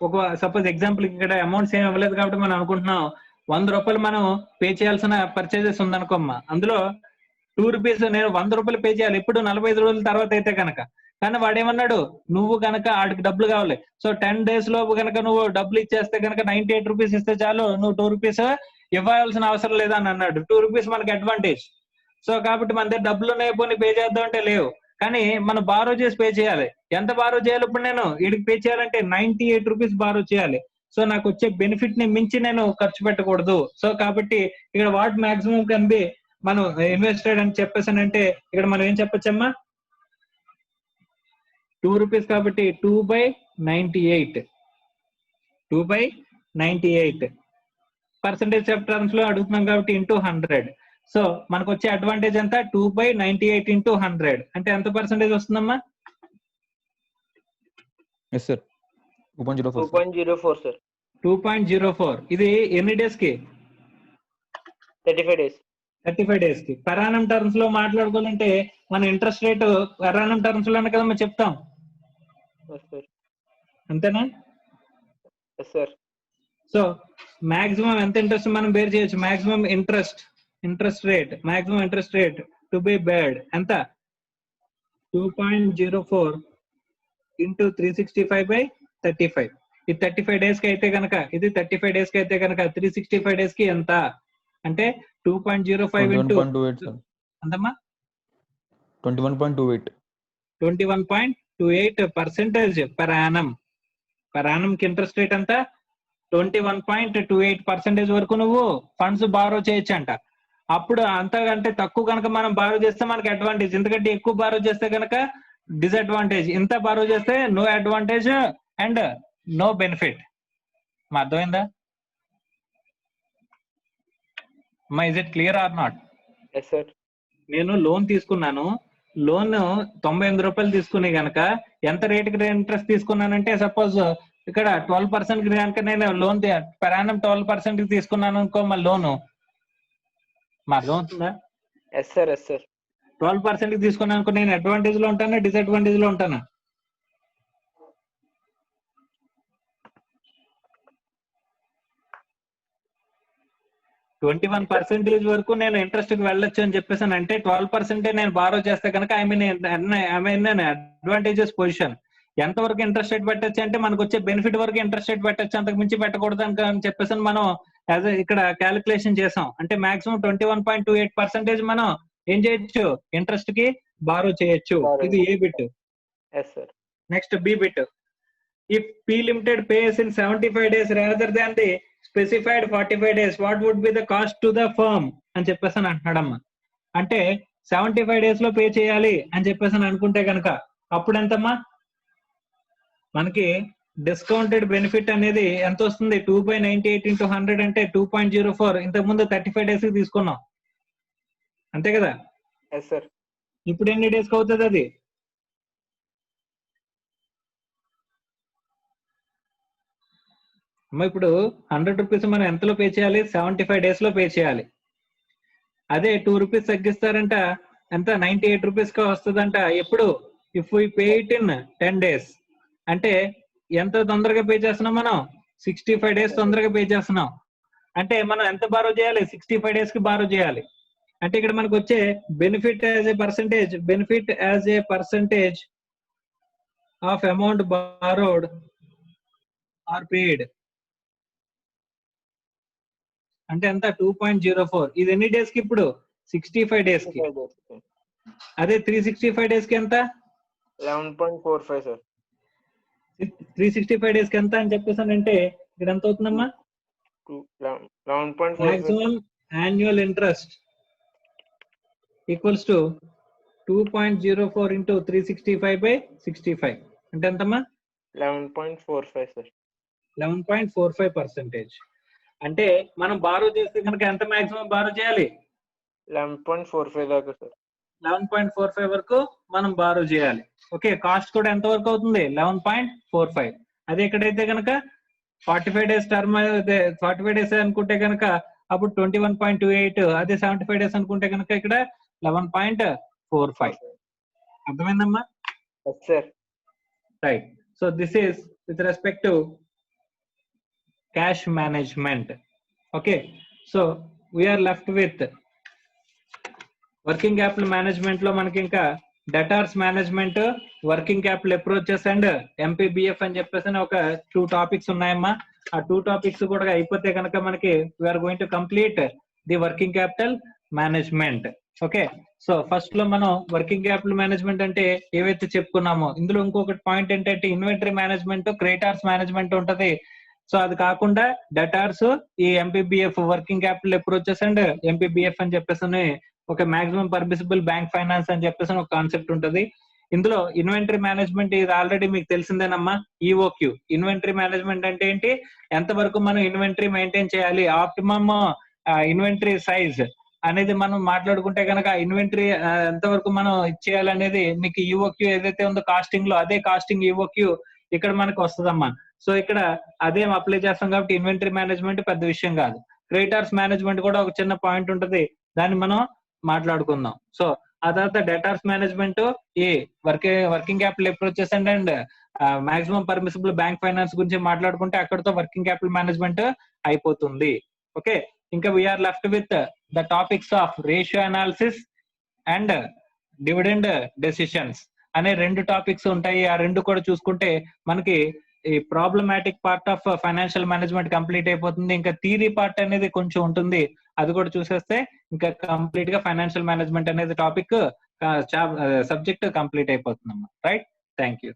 ఒక సపోజ్ ఎగ్జాంపుల్ ఇక్కడ అమౌంట్స్ ఏమి ఇవ్వలేదు కాబట్టి మనం అనుకుంటున్నాం 100 రూపాయలు మనం పే చేయాల్సిన పర్చేజెస్ ఉందనుకోమ్మా. అందులో 2 rupees నేను 100 రూపాయలు పే చేయాలి ఇప్పుడు 45 రోజుల తర్వాత అయితే కనుక. కానీ వాడేమన్నాడు, నువ్వు కనుక ఆడికి డబ్బులు కావాలి, సో 10 days లోపు కనుక నువ్వు డబ్బులు ఇచ్చేస్తే కనుక 98 rupees ఇస్తే చాలు, నువ్వు 2 rupees ఇవ్వాల్సిన అవసరం లేదా అని అన్నాడు. 2 rupees మనకి అడ్వాంటేజ్. సో కాబట్టి మన దగ్గర డబ్బులు ఉన్నాయి, పోనీ పే చేద్దాం అంటే లేవు. కానీ మనం బారో చేసి పే చేయాలి. ఎంత బారో చేయాలి, ఇప్పుడు నేను వీడికి పే చేయాలంటే 98 rupees బారో చేయాలి. సో నాకు వచ్చే బెనిఫిట్ ని మించి నేను ఖర్చు పెట్టకూడదు. సో కాబట్టి ఇక్కడ వాట్ మాక్సిమం కెన్ బి మనం ఇన్వెస్టెడ్ అని చెప్పేసానంటే ఇక్కడ మనం ఏం చెప్పొచ్చమ్మా, 2 rupees కాబట్టి 2/98, 2/98 పర్సెంటేజ్ ఆఫ్ టర్మ్స్ లో అడుగుతున్నాం కాబట్టి ఇంటూ 100. సో మనకు వచ్చే అడ్వాంటేజ్ ఎంత, 2/98 into 100 అంటే ఎంత పర్సెంటేజ్ వస్తుందమ్మా? Yes sir, 2.04. 2.04 సార్. 2.04. ఇది ఎన్ని డేస్ కి? 35 days. 35 days కి. పరానం టర్మ్స్ లో మాట్లాడుకోవాలంటే మన ఇంట్రెస్ట్ రేట్ పరానం టర్మ్స్ లోనే కదా మనం చెప్తాం, అంతేనా? సో మాక్సిమం ఎంత ఇంట్రెస్ట్ మనం బేర్ చేయొచ్చు, maximum interest rate to be beared ఎంత, 2.04 into 365/35. ఇది 35 days కి అయితే కనుక, ఇది 35 days కి అయితే కనుక 365 days కి ఎంత అంటే 2.05 into ఎంతమ్మా, 21.28. 21.28% per annum. పర్ annum కి ఇంట్రెస్ట్ రేట్ అంతా 21.28% వరకు నువ్వు ఫండ్స్ బారో చేయొచ్చు అంట. అప్పుడు అంతకంటే తక్కువ కనుక మనం బారో చేస్తే మనకి అడ్వాంటేజ్, ఎందుకంటే ఎక్కువ బారో చేస్తే కనుక డిసడ్వాంటేజ్, ఇంత బారో చేస్తే no advantage and no benefit. అర్థమైందా అమ్మా? Is it clear or not? Yes sir. నేను లోన్ తీసుకున్నాను, లోన్ 98 రూపాయలు తీసుకుని కనుక ఎంత రేటుకి ఇంట్రెస్ట్ తీసుకున్నానంటే సపోజ్ ఇక్కడ 12% కనుక నేను లోన్ పర్ యానం 12% తీసుకున్నాను అనుకో, మా లోను మా అర్థం అవుతుందా? Yes sir. Yes sir. 12% తీసుకున్నాను అనుకో, నేను అడ్వాంటేజ్ లో ఉంటానా డిసడ్వాంటేజ్ లో ఉంటానా? %21 వరకు నేను ఇంట్రెస్ట్ కి వెళ్ళొచ్చు అని చెప్పేసి అంటే 12% నేను బారో చేస్తే కనుక ఐ మీన్ అడ్వాంటేజెస్ పొజిషన్. ఎంత వరకు ఇంట్రెస్ట్ రేట్ పెట్టచ్చు అంటే మనకు వచ్చే బెనిఫిట్ వరకు ఇంట్రెస్ట్ రేట్ పెట్టచ్చు, అంతకు మించి పెట్టకూడదు అని చెప్పేసి మనం ఇక్కడ క్యాలిక్యులేషన్ చేసాం. అంటే మాక్సిమం 21.28% మనం ఏం చేయొచ్చు, ఇంట్రెస్ట్ కి బారో చేయొచ్చు. ఇది A bit. Next B bit. If P Limited pays in 75 days rather than the specified 45 days, what would be the cost to the firm అని చెప్పేసి అని అంటున్నాడమ్మా. అంటే 75 days లో పే చేయాలి అని చెప్పేసి అని అనుకుంటే కనుక అప్పుడు ఎంతమ్మా మనకి డిస్కౌంటెడ్ బెనిఫిట్ అనేది ఎంత వస్తుంది? 2/98 into 100 అంటే 2.04. ఇంతకు ముందు 35 days కి తీసుకున్నాం అంతే కదా. Yes sir. ఇప్పుడు ఎన్ని డేస్ కి అవుతుంది అది? అమ్మ ఇప్పుడు 100 రూపీస్ మనం ఎంతలో పే చేయాలి? 75 days లో పే చేయాలి. అదే 2 రూపీస్ తగ్గిస్తారంట ఎంత? 98 రూపీస్ గా వస్తుందంట. ఎప్పుడు? If we pay it in 10 days. అంటే ఎంత తొందరగా పే చేస్తున్నాం మనం? 65 days తొందరగా పే చేస్తున్నాం. అంటే మనం ఎంత బారో చేయాలి? 65 days కి బారో చేయాలి. అంటే ఇక్కడ మనకు వచ్చే benefit as a percentage of amount borrowed or paid అంటే ఎంత? 2.04. ఇది ఎన్ని డేస్ కి ఇప్పుడు? 65 days కి. అదే 365 days కి ఎంత? 11.45 సార్. 365 days కి ఎంత అని చెప్పేసానంటే ఇక్కడ ఎంత అవుతుందమ్మా? 11.45. Maximum annual interest equals to 2.04 into 365/65 అంటే ఎంతమ్మా? 11.45 సార్. 11.45%. అంటే మనం బారో చేస్తే కనుక ఎంత మాక్సిమం బారో చేయాలి? 11.45 దాకా సార్. 11.45 వరకు మనం బారో చేయాలి. ఓకే, కాస్ట్ కూడా ఎంత వరకు అవుతుంది? 11.45. అదే ఎక్కడైతే కనుక 45 days టర్మ్ 45 days అనుకుంటే కనుక అప్పుడు 21.28. అదే 75 days అనుకుంటే కనుక ఇక్కడ 11.45. అర్థమైందమ్మా? Yes sir. Right. So this is with respect to cash management. Okay, so we are left with working capital management లో మనకి ఇంకా debtors management, working capital approaches and MPBF అని చెప్పేసి ఒక 2 topics ఉన్నాయమ్మా. ఆ 2 topics కూడా అయిపోతే కనుక మనకి we are going to complete the working capital management. Okay, so first లో మనం వర్కింగ్ క్యాపిటల్ మేనేజ్మెంట్ అంటే ఏవైతే చెప్పుకున్నామో ఇందులో ఇంకొకటి పాయింట్ ఏంటంటే ఇన్వెంటరీ మేనేజ్మెంట్, క్రెడిటార్స్ మేనేజ్మెంట్ ఉంటది. సో అది కాకుండా డెటార్స్, ఈ ఎంపీబీఎఫ్ వర్కింగ్ క్యాపిటల్ అప్రోచెస్ అండ్ ఎంపీబీఎఫ్ అని చెప్పేసి ఒక మాక్సిమం పర్మిసిబుల్ బ్యాంక్ ఫైనాన్స్ అని చెప్పేసి ఒక కాన్సెప్ట్ ఉంటది. ఇందులో ఇన్వెంటరీ మేనేజ్మెంట్ ఇది ఆల్రెడీ మీకు తెలిసిందేనమ్మా. ఈఓక్యూ ఇన్వెంటరీ మేనేజ్మెంట్ అంటే ఏంటి? ఎంతవరకు మనం ఇన్వెంటరీ మెయింటైన్ చేయాలి, ఆప్టిమమ్ ఇన్వెంటరీ సైజ్ అనేది మనం మాట్లాడుకుంటే కనుక ఇన్వెంటరీ ఎంతవరకు మనం ఇచ్చేయాలి అనేది మీకు ఈఓక్యూ ఏదైతే ఉందో కాస్టింగ్ లో, అదే కాస్టింగ్ ఈఓక్యూ ఇక్కడ మనకు వస్తుందమ్మా. సో ఇక్కడ అదే అప్లై చేస్తాం కాబట్టి ఇన్వెంటరీ మేనేజ్మెంట్ పెద్ద విషయం కాదు. క్రెడిటార్స్ మేనేజ్మెంట్ కూడా ఒక చిన్న పాయింట్ ఉంటది, దాన్ని మనం మాట్లాడుకుందాం. సో ఆ తర్వాత డెటార్స్ మేనేజ్మెంట్, ఈ working capital approaches and maximum permissible bank finance గురించి మాట్లాడుకుంటే అక్కడతో వర్కింగ్ క్యాపిటల్ మేనేజ్మెంట్ అయిపోతుంది. ఓకే, ఇంకా we're left with the topics of ratio analysis and dividend decisions అనే 2 టాపిక్స్ ఉంటాయి. ఆ 2 కూడా చూసుకుంటే మనకి ఈ problematic part of financial management complete అయిపోతుంది. ఇంకా థియరీ పార్ట్ అనేది కొంచెం ఉంటుంది, అది కూడా చూసేస్తే ఇంకా కంప్లీట్ గా ఫైనాన్షియల్ మేనేజ్మెంట్ అనేది టాపిక్ సబ్జెక్ట్ కంప్లీట్ అయిపోతుందమ్మా. Right, thank you.